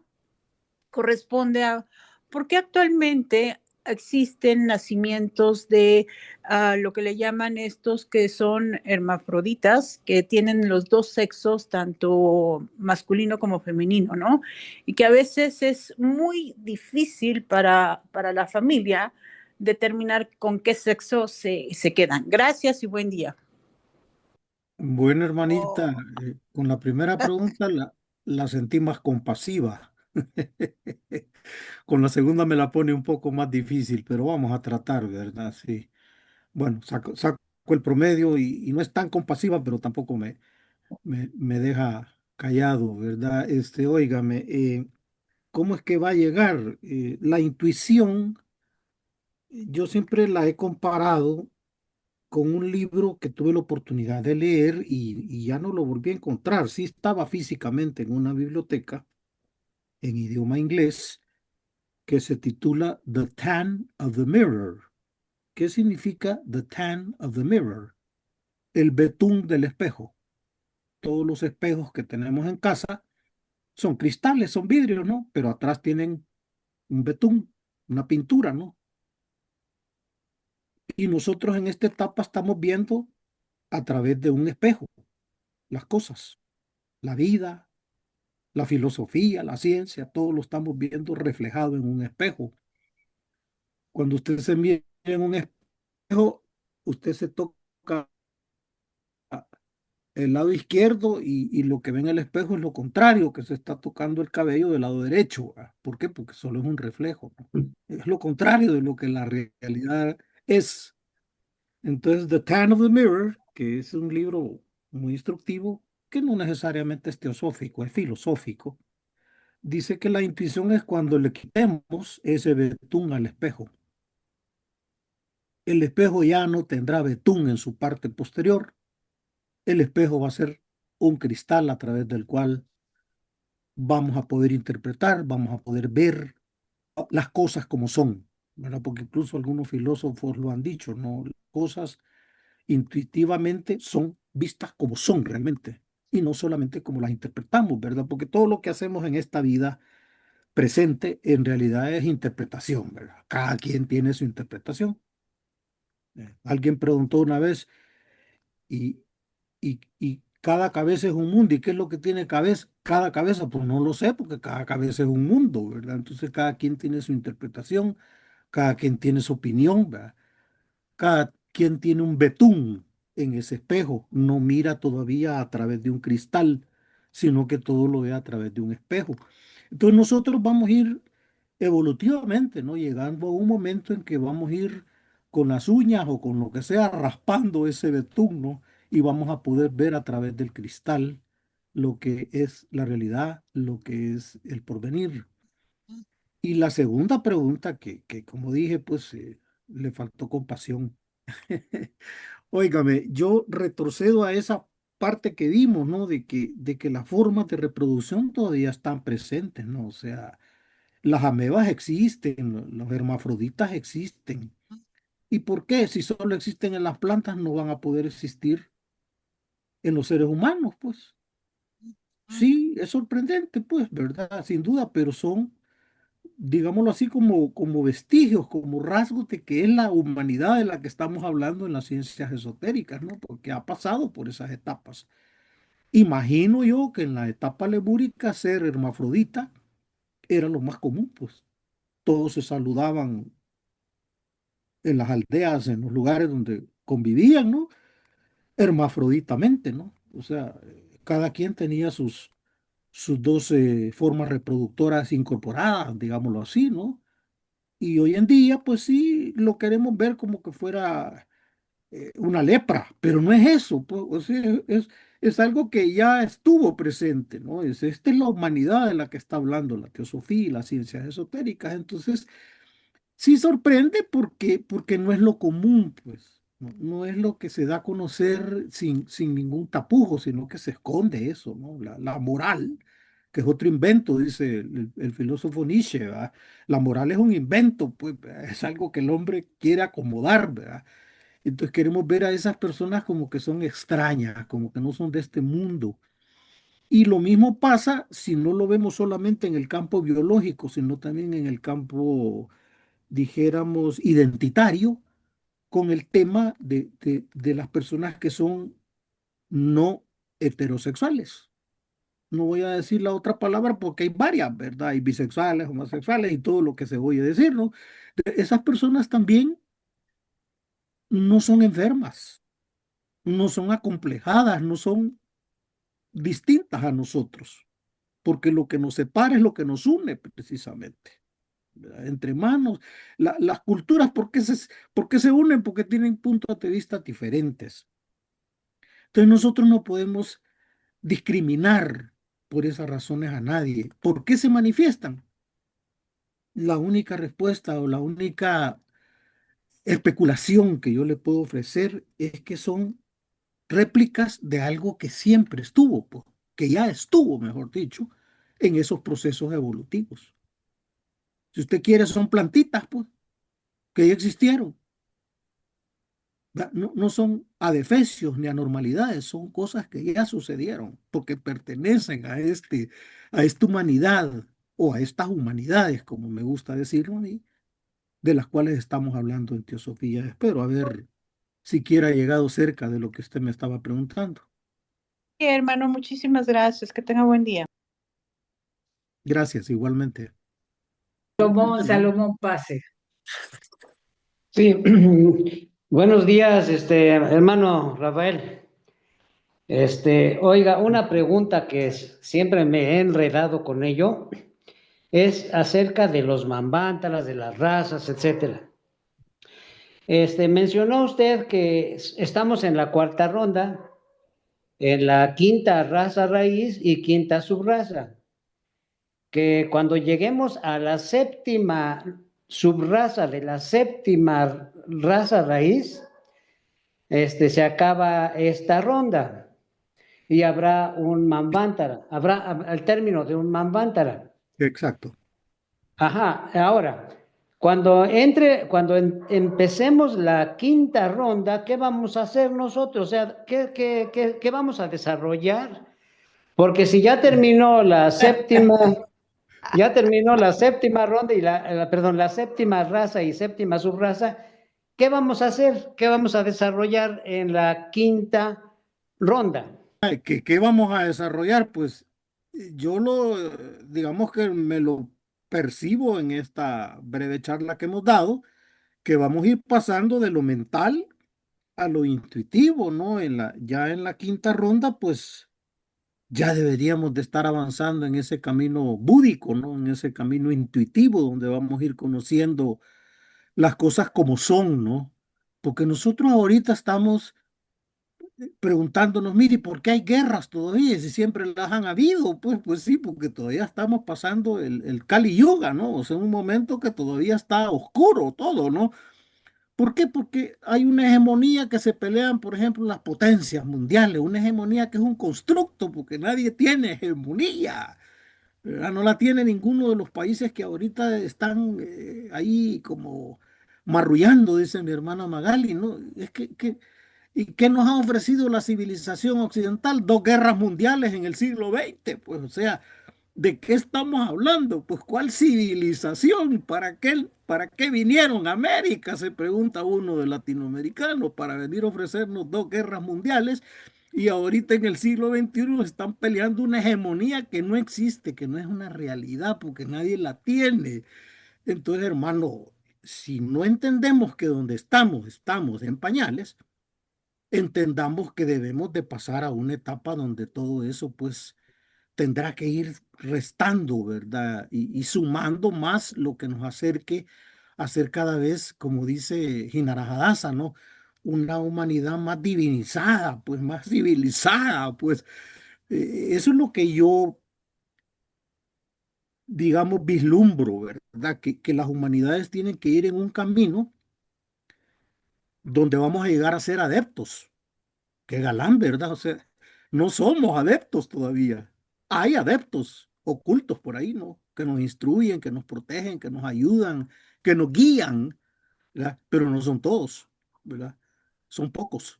corresponde a por qué actualmente existen nacimientos de lo que le llaman estos que son hermafroditas, que tienen los dos sexos, tanto masculino como femenino, ¿no? Y que a veces es muy difícil para la familia determinar con qué sexo se quedan. Gracias y buen día. Bueno, hermanita, con la primera pregunta la sentí más compasiva. Con la segunda me la pone un poco más difícil, pero vamos a tratar, ¿verdad? Sí. Bueno, saco el promedio y no es tan compasiva, pero tampoco me deja callado, ¿verdad? Óigame, ¿cómo es que va a llegar? La intuición, yo siempre la he comparado con un libro que tuve la oportunidad de leer y ya no lo volví a encontrar. Sí estaba físicamente en una biblioteca en idioma inglés que se titula The Tan of the Mirror, ¿Qué significa the tan of the mirror? El betún del espejo. Todos los espejos que tenemos en casa son cristales, son vidrios, ¿no? Pero atrás tienen un betún, una pintura, ¿no? Y nosotros en esta etapa estamos viendo a través de un espejo las cosas, la vida, la filosofía, la ciencia, todo lo estamos viendo reflejado en un espejo. Cuando usted se mira en un espejo, usted se toca el lado izquierdo y lo que ve en el espejo es lo contrario, que se está tocando el cabello del lado derecho. ¿Verdad? ¿Por qué? Porque solo es un reflejo, ¿no? Es lo contrario de lo que la realidad es. Entonces, The Tan of the Mirror, que es un libro muy instructivo, que no necesariamente es teosófico, es filosófico, dice que la intuición es cuando le quitemos ese betún al espejo. El espejo ya no tendrá betún en su parte posterior. El espejo va a ser un cristal a través del cual vamos a poder interpretar, vamos a poder ver las cosas como son, ¿verdad? Porque incluso algunos filósofos lo han dicho, ¿no? Las cosas intuitivamente son vistas como son realmente y no solamente como las interpretamos, ¿verdad? Porque todo lo que hacemos en esta vida presente en realidad es interpretación, ¿verdad? Cada quien tiene su interpretación. Alguien preguntó una vez, y, y cada cabeza es un mundo, ¿y qué es lo que tiene cabeza? Cada cabeza, pues no lo sé, porque cada cabeza es un mundo, ¿verdad? Entonces cada quien tiene su interpretación, cada quien tiene su opinión, ¿verdad? Cada quien tiene un betún en ese espejo, no mira todavía a través de un cristal, sino que todo lo ve a través de un espejo. Entonces nosotros vamos a ir evolutivamente, ¿no? Llegando a un momento en que vamos a ir con las uñas o con lo que sea raspando ese betún, ¿no? Y vamos a poder ver a través del cristal lo que es la realidad, lo que es el porvenir. Y la segunda pregunta que como dije, pues le faltó compasión. Óigame, yo retrocedo a esa parte que vimos, ¿no? De que las formas de reproducción todavía están presentes, ¿no? O sea, las amebas existen, los hermafroditas existen. ¿Y por qué? Si solo existen en las plantas, no van a poder existir en los seres humanos, pues. Sí, es sorprendente, pues, ¿verdad? Sin duda, pero son, digámoslo así, como vestigios, como rasgos de que es la humanidad de la que estamos hablando en las ciencias esotéricas, ¿no? Porque ha pasado por esas etapas. Imagino yo que en la etapa lemúrica ser hermafrodita era lo más común, pues. Todos se saludaban en las aldeas, en los lugares donde convivían, ¿no? Hermafroditamente, ¿no? O sea, cada quien tenía sus 12 formas reproductoras incorporadas, digámoslo así, ¿no? Y hoy en día, pues sí, lo queremos ver como que fuera una lepra, pero no es eso, pues, o sea, es algo que ya estuvo presente, ¿no? Esta es la humanidad de la que está hablando la teosofía y las ciencias esotéricas, entonces sí sorprende porque no es lo común, pues. No es lo que se da a conocer sin ningún tapujo, sino que se esconde eso, ¿no? La moral, que es otro invento, dice el filósofo Nietzsche, ¿verdad? La moral es un invento, pues es algo que el hombre quiere acomodar, ¿verdad? Entonces queremos ver a esas personas como que son extrañas, como que no son de este mundo. Y lo mismo pasa si no lo vemos solamente en el campo biológico, sino también en el campo, dijéramos, identitario, con el tema de las personas que son no heterosexuales. No voy a decir la otra palabra porque hay varias, ¿verdad? Hay bisexuales, homosexuales y todo lo que se voy a decir, ¿no? Esas personas también no son enfermas, no son acomplejadas, no son distintas a nosotros, porque lo que nos separa es lo que nos une precisamente. ¿Verdad? Entre manos, las culturas, ¿por qué se unen? Porque tienen puntos de vista diferentes. Entonces nosotros no podemos discriminar por esas razones a nadie. ¿Por qué se manifiestan? La única respuesta o la única especulación que yo le puedo ofrecer es que son réplicas de algo que siempre estuvo, pues, que ya estuvo, mejor dicho, en esos procesos evolutivos. Si usted quiere, son plantitas, pues, que ya existieron. No son adefesios ni anormalidades, son cosas que ya sucedieron porque pertenecen a esta humanidad o a estas humanidades, como me gusta decirlo a mí, de las cuales estamos hablando en Teosofía. Espero haber siquiera llegado cerca de lo que usted me estaba preguntando. Sí, hermano, muchísimas gracias. Que tenga buen día. Gracias, igualmente. Salomón, pase. Sí, buenos días, hermano Rafael. Oiga, una pregunta que siempre me he enredado con ello es acerca de los mambántaras, de las razas, etcétera. Mencionó usted que estamos en la cuarta ronda, en la quinta raza raíz y quinta subraza. Que cuando lleguemos a la séptima subraza de la séptima raza raíz, se acaba esta ronda y habrá un Manvantara, habrá al término de un Manvantara. Exacto. Ajá, ahora, cuando empecemos la quinta ronda, ¿qué vamos a hacer nosotros? O sea, ¿qué vamos a desarrollar? Porque si ya terminó la séptima, ronda y la séptima raza y séptima subraza, ¿qué vamos a hacer? ¿Qué vamos a desarrollar en la quinta ronda? ¿Qué vamos a desarrollar? Pues digamos que me lo percibo en esta breve charla que hemos dado, que vamos a ir pasando de lo mental a lo intuitivo, ¿no? Ya en la quinta ronda, pues ya deberíamos de estar avanzando en ese camino búdico, ¿no? En ese camino intuitivo donde vamos a ir conociendo las cosas como son, ¿no? Porque nosotros ahorita estamos preguntándonos, mire, ¿por qué hay guerras todavía? Si siempre las han habido, pues sí, porque todavía estamos pasando el Kali Yuga, ¿no? O sea, un momento que todavía está oscuro todo, ¿no? ¿Por qué? Porque hay una hegemonía que se pelean, por ejemplo, las potencias mundiales, una hegemonía que es un constructo, porque nadie tiene hegemonía, ¿verdad? No la tiene ninguno de los países que ahorita están ahí como marrullando, dice mi hermana Magali, ¿no? ¿Y qué nos ha ofrecido la civilización occidental? Dos guerras mundiales en el siglo XX, pues, o sea, ¿de qué estamos hablando? Pues, ¿cuál civilización? Para qué vinieron a América? Se pregunta uno de latinoamericano, para venir a ofrecernos dos guerras mundiales. Y ahorita en el siglo XXI están peleando una hegemonía que no existe, que no es una realidad, porque nadie la tiene. Entonces, hermano, si no entendemos que donde estamos en pañales, entendamos que debemos de pasar a una etapa donde todo eso pues tendrá que ir restando, ¿verdad? Y sumando más lo que nos acerque a ser cada vez, como dice Jinarajadasa, ¿no? Una humanidad más divinizada, pues más civilizada, pues eso es lo que yo, digamos, vislumbro, ¿verdad? Que las humanidades tienen que ir en un camino donde vamos a llegar a ser adeptos. Qué galán, ¿verdad? O sea, no somos adeptos todavía. Hay adeptos ocultos por ahí, ¿no? Que nos instruyen, que nos protegen, que nos ayudan, que nos guían, ¿verdad? Pero no son todos, ¿verdad? Son pocos,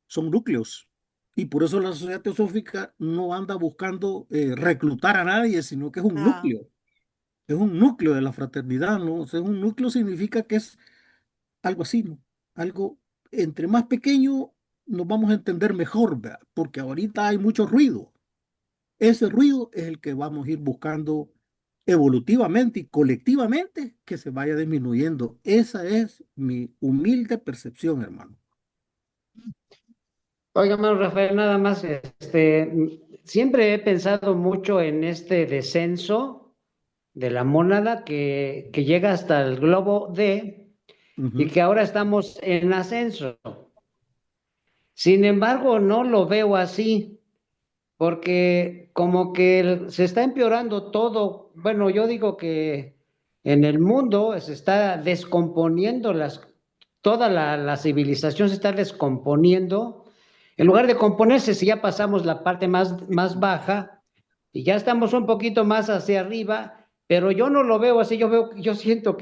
son núcleos. Y por eso la sociedad teosófica no anda buscando reclutar a nadie, sino que es un núcleo. Es un núcleo de la fraternidad, ¿no? O sea, un núcleo significa que es algo así, ¿no? Algo entre más pequeño nos vamos a entender mejor, ¿verdad? Porque ahorita hay mucho ruido. Ese ruido es el que vamos a ir buscando evolutivamente y colectivamente que se vaya disminuyendo. Esa es mi humilde percepción, hermano. Oiga, hermano Rafael, nada más, siempre he pensado mucho en este descenso de la mónada que llega hasta el globo D y que ahora estamos en ascenso. Sin embargo, no lo veo así, porque como que se está empeorando todo. Bueno, yo digo que en el mundo se está descomponiendo toda la civilización se está descomponiendo. En lugar de componerse, si ya pasamos la parte más baja y ya estamos un poquito más hacia arriba, pero yo no lo veo así, yo siento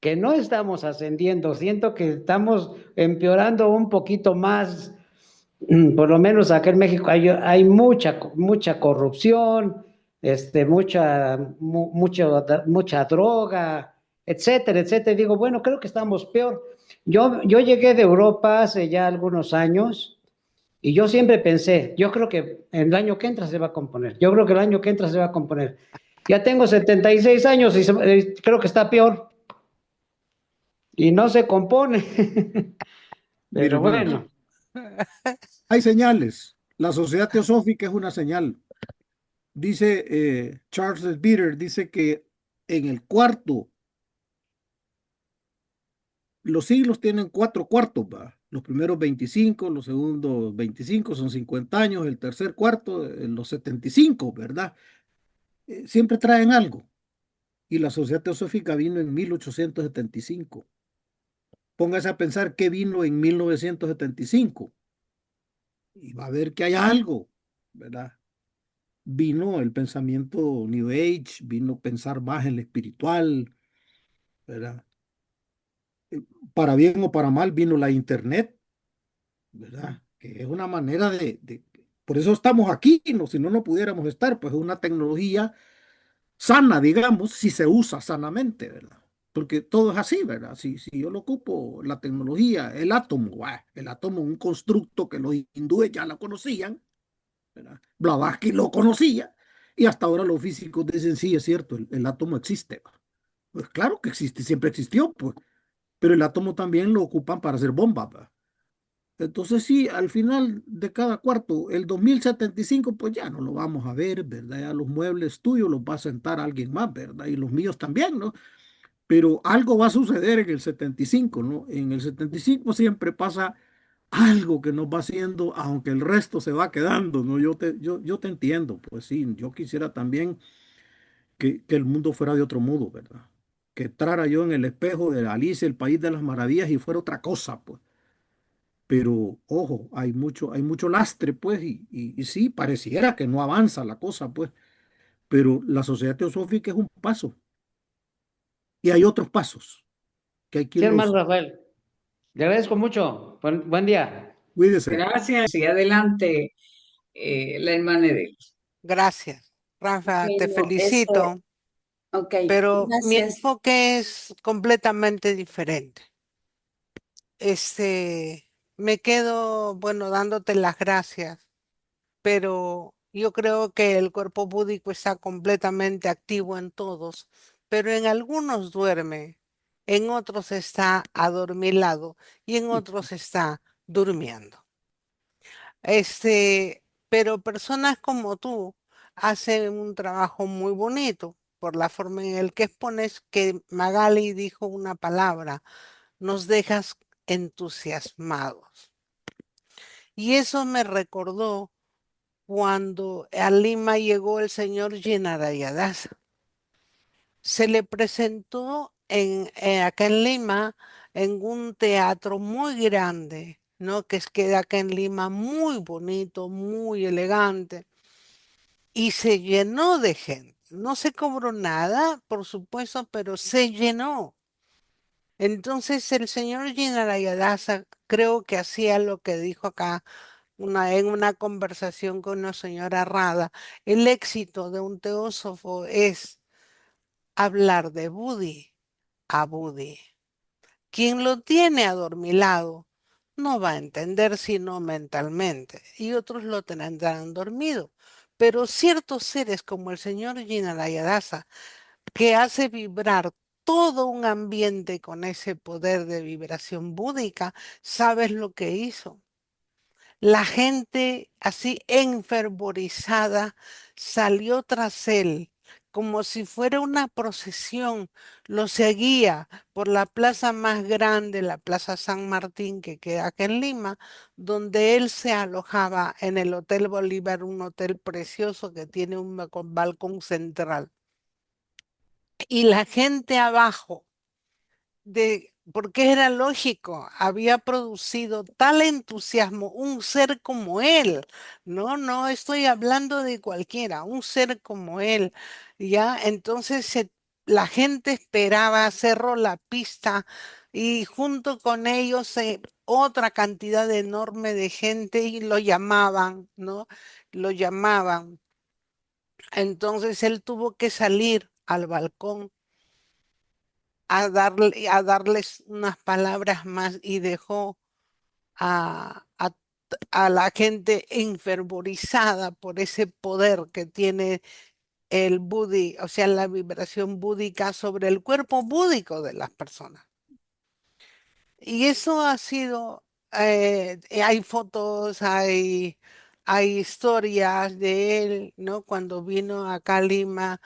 que no estamos ascendiendo, siento que estamos empeorando un poquito más. Por lo menos acá en México hay mucha corrupción, mucha droga, etcétera, etcétera. Y digo, bueno, creo que estamos peor. Yo llegué de Europa hace ya algunos años y yo siempre pensé, yo creo que el año que entra se va a componer, yo creo que el año que entra se va a componer. Ya tengo 76 años y creo que está peor y no se compone. Mire, Pero hermano, bueno, hay señales. La sociedad teosófica es una señal. Dice Charles Bitter, dice que en el cuarto, los siglos tienen cuatro cuartos, ¿va? Los primeros 25, los segundos 25 son 50 años, el tercer cuarto, los 75, ¿verdad? Siempre traen algo. Y la sociedad teosófica vino en 1875. Póngase a pensar qué vino en 1975 y va a ver que hay algo, ¿verdad? Vino el pensamiento New Age, vino pensar más en lo espiritual, ¿verdad? Para bien o para mal vino la Internet, ¿verdad? Que es una manera por eso estamos aquí, no, si no, no pudiéramos estar, pues es una tecnología sana, digamos, si se usa sanamente, ¿verdad? Porque todo es así, ¿verdad? Si yo lo ocupo, la tecnología, el átomo, un constructo que los hindúes ya la conocían, ¿verdad? Blavatsky lo conocía, y hasta ahora los físicos dicen, sí, es cierto, el átomo existe. Pues claro que existe, siempre existió, pues, pero el átomo también lo ocupan para hacer bombas, ¿verdad? Entonces sí, al final de cada cuarto, el 2075, pues ya no lo vamos a ver, ¿verdad? Ya los muebles tuyos los va a sentar alguien más, ¿verdad? Y los míos también, ¿no? Pero algo va a suceder en el 75, ¿no? En el 75 siempre pasa algo que nos va haciendo, aunque el resto se va quedando, ¿no? Yo te entiendo, pues sí, yo quisiera también que el mundo fuera de otro modo, ¿verdad? Que entrara yo en el espejo de Alicia, el País de las Maravillas, y fuera otra cosa, pues. Pero, ojo, hay mucho lastre, pues, y sí, pareciera que no avanza la cosa, pues, pero la sociedad teosófica es un paso, y hay otros pasos que hay que sí, hermano irlos, Rafael, le agradezco mucho. Buen día. cuídese. Gracias y adelante, la hermana Edel. Gracias, Rafa, te Bueno, eso, felicito, ok, pero mi gracias. enfoque es completamente diferente. Me quedo, bueno, dándote las gracias, pero yo creo que el cuerpo búdico está completamente activo en todos, pero en algunos duerme, en otros está adormilado y en otros está durmiendo. Pero personas como tú hacen un trabajo muy bonito por la forma en el que expones que Magali dijo una palabra, nos dejas entusiasmados. Y eso me recordó cuando a Lima llegó el señor Guinarayadasa. Se le presentó acá en Lima en un teatro muy grande, ¿no? Que queda acá en Lima muy bonito, muy elegante, y se llenó de gente. No se cobró nada, por supuesto, pero se llenó. Entonces el señor Guinarayadasa creo que hacía lo que dijo acá en una conversación con una señora Rada. El éxito de un teósofo es hablar de Budi a Budi. Quien lo tiene adormilado no va a entender sino mentalmente y otros lo tendrán dormido. Pero ciertos seres como el señor Guinarayadasa, que hace vibrar todo un ambiente con ese poder de vibración búdica, ¿sabes lo que hizo? La gente así enfervorizada salió tras él como si fuera una procesión. Lo seguía por la plaza más grande, la Plaza San Martín, que queda acá en Lima, donde él se alojaba en el Hotel Bolívar, un hotel precioso que tiene un balcón central. Y la gente abajo porque era lógico, había producido tal entusiasmo un ser como él. No estoy hablando de cualquiera, un ser como él, ¿ya? Entonces la gente esperaba, cerró la pista y junto con ellos otra cantidad enorme de gente y lo llamaban, ¿no? Lo llamaban. Entonces él tuvo que salir al balcón a darles unas palabras más y dejó a a la gente enfervorizada por ese poder que tiene el budi, o sea, la vibración búdica sobre el cuerpo búdico de las personas. Y eso ha sido, hay fotos, hay historias de él, ¿no? Cuando vino acá a Lima,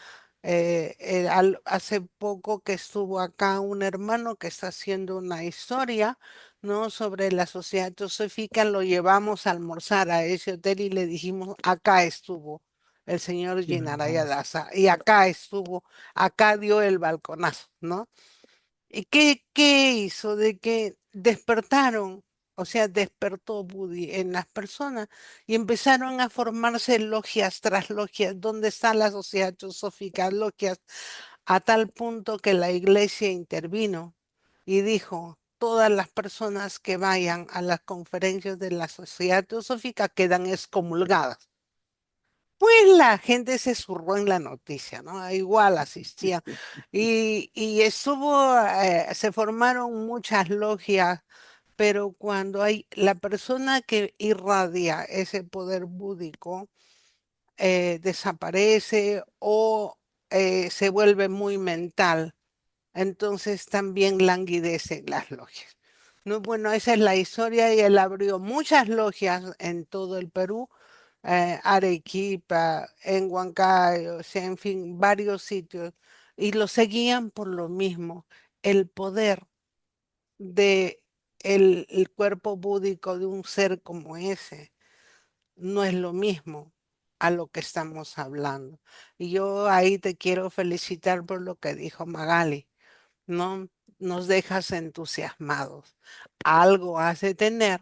hace poco que estuvo acá un hermano que está haciendo una historia, ¿no? Sobre la sociedad teosófica, lo llevamos a almorzar a ese hotel y le dijimos, acá estuvo el señor Jinaraya Daza, y acá estuvo, acá dio el balconazo, ¿no? ¿Y qué hizo? De que despertaron, o sea, despertó Budi en las personas y empezaron a formarse logias tras logias. ¿Dónde está la sociedad teosófica? Logias, a tal punto que la iglesia intervino y dijo, todas las personas que vayan a las conferencias de la sociedad teosófica quedan excomulgadas. Pues la gente se zurró en la noticia, ¿no? Igual asistía. Y estuvo, se formaron muchas logias, pero cuando hay la persona que irradia ese poder búdico, desaparece o se vuelve muy mental, entonces también languidecen las logias. No, bueno, esa es la historia y él abrió muchas logias en todo el Perú, Arequipa, en Huancayo, o sea, en fin, varios sitios, y lo seguían por lo mismo, el poder de el cuerpo búdico de un ser como ese no es lo mismo a lo que estamos hablando. Y yo ahí te quiero felicitar por lo que dijo Magali, ¿no? Nos dejas entusiasmados. Algo has de tener,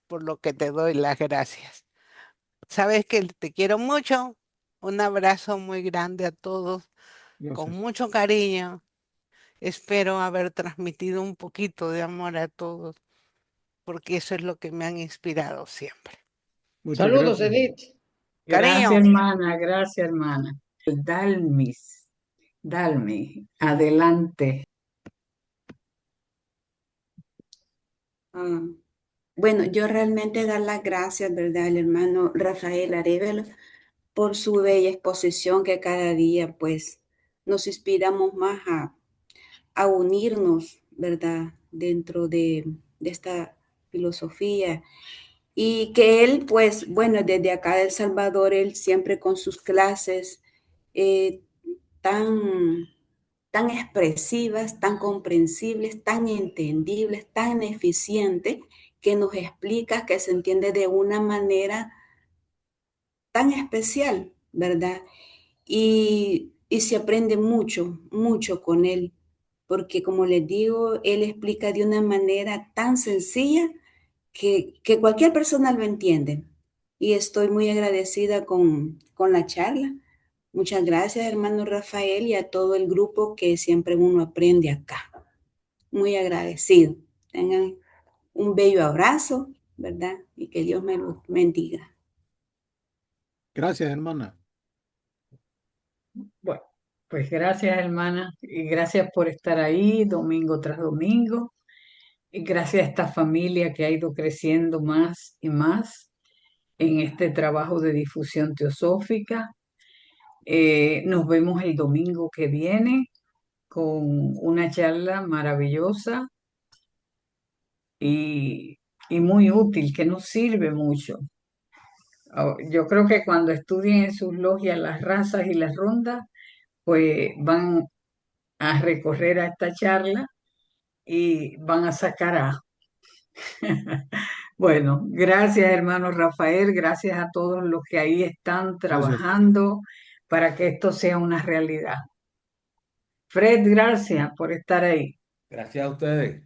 por lo que te doy las gracias. Sabes que te quiero mucho. Un abrazo muy grande a todos, con Gracias. mucho cariño. Espero haber transmitido un poquito de amor a todos, porque eso es lo que me han inspirado siempre. Muchas Saludos, gracias. Edith. Cariño. Gracias, hermana. Dalmis, Dalmi, adelante. Ah, bueno, yo realmente dar las gracias, ¿verdad? Al hermano Rafael Arevalo por su bella exposición que cada día pues nos inspiramos más a unirnos, ¿verdad? Dentro de esta filosofía. Y que él, pues, bueno, desde acá de El Salvador, él siempre con sus clases eh, tan, tan expresivas, tan comprensibles, tan entendibles, tan eficientes, que nos explica que se entiende de una manera tan especial, ¿verdad? Y se aprende mucho, mucho con él, porque como les digo, él explica de una manera tan sencilla que cualquier persona lo entiende. Y estoy muy agradecida con la charla. Muchas gracias, hermano Rafael, y a todo el grupo que siempre uno aprende acá. Muy agradecido. Tengan un bello abrazo, ¿verdad? Y que Dios me los bendiga. Gracias, hermana. Bueno, pues gracias, hermana, y gracias por estar ahí domingo tras domingo. Y gracias a esta familia que ha ido creciendo más y más en este trabajo de difusión teosófica. Nos vemos el domingo que viene con una charla maravillosa y, y muy útil, que nos sirve mucho. Yo creo que cuando estudien en sus logias las razas y las rondas, pues van a recorrer a esta charla y van a sacar a... Bueno, gracias hermano Rafael, gracias a todos los que ahí están Gracias. trabajando para que esto sea una realidad. Fred, gracias por estar ahí. Gracias a ustedes.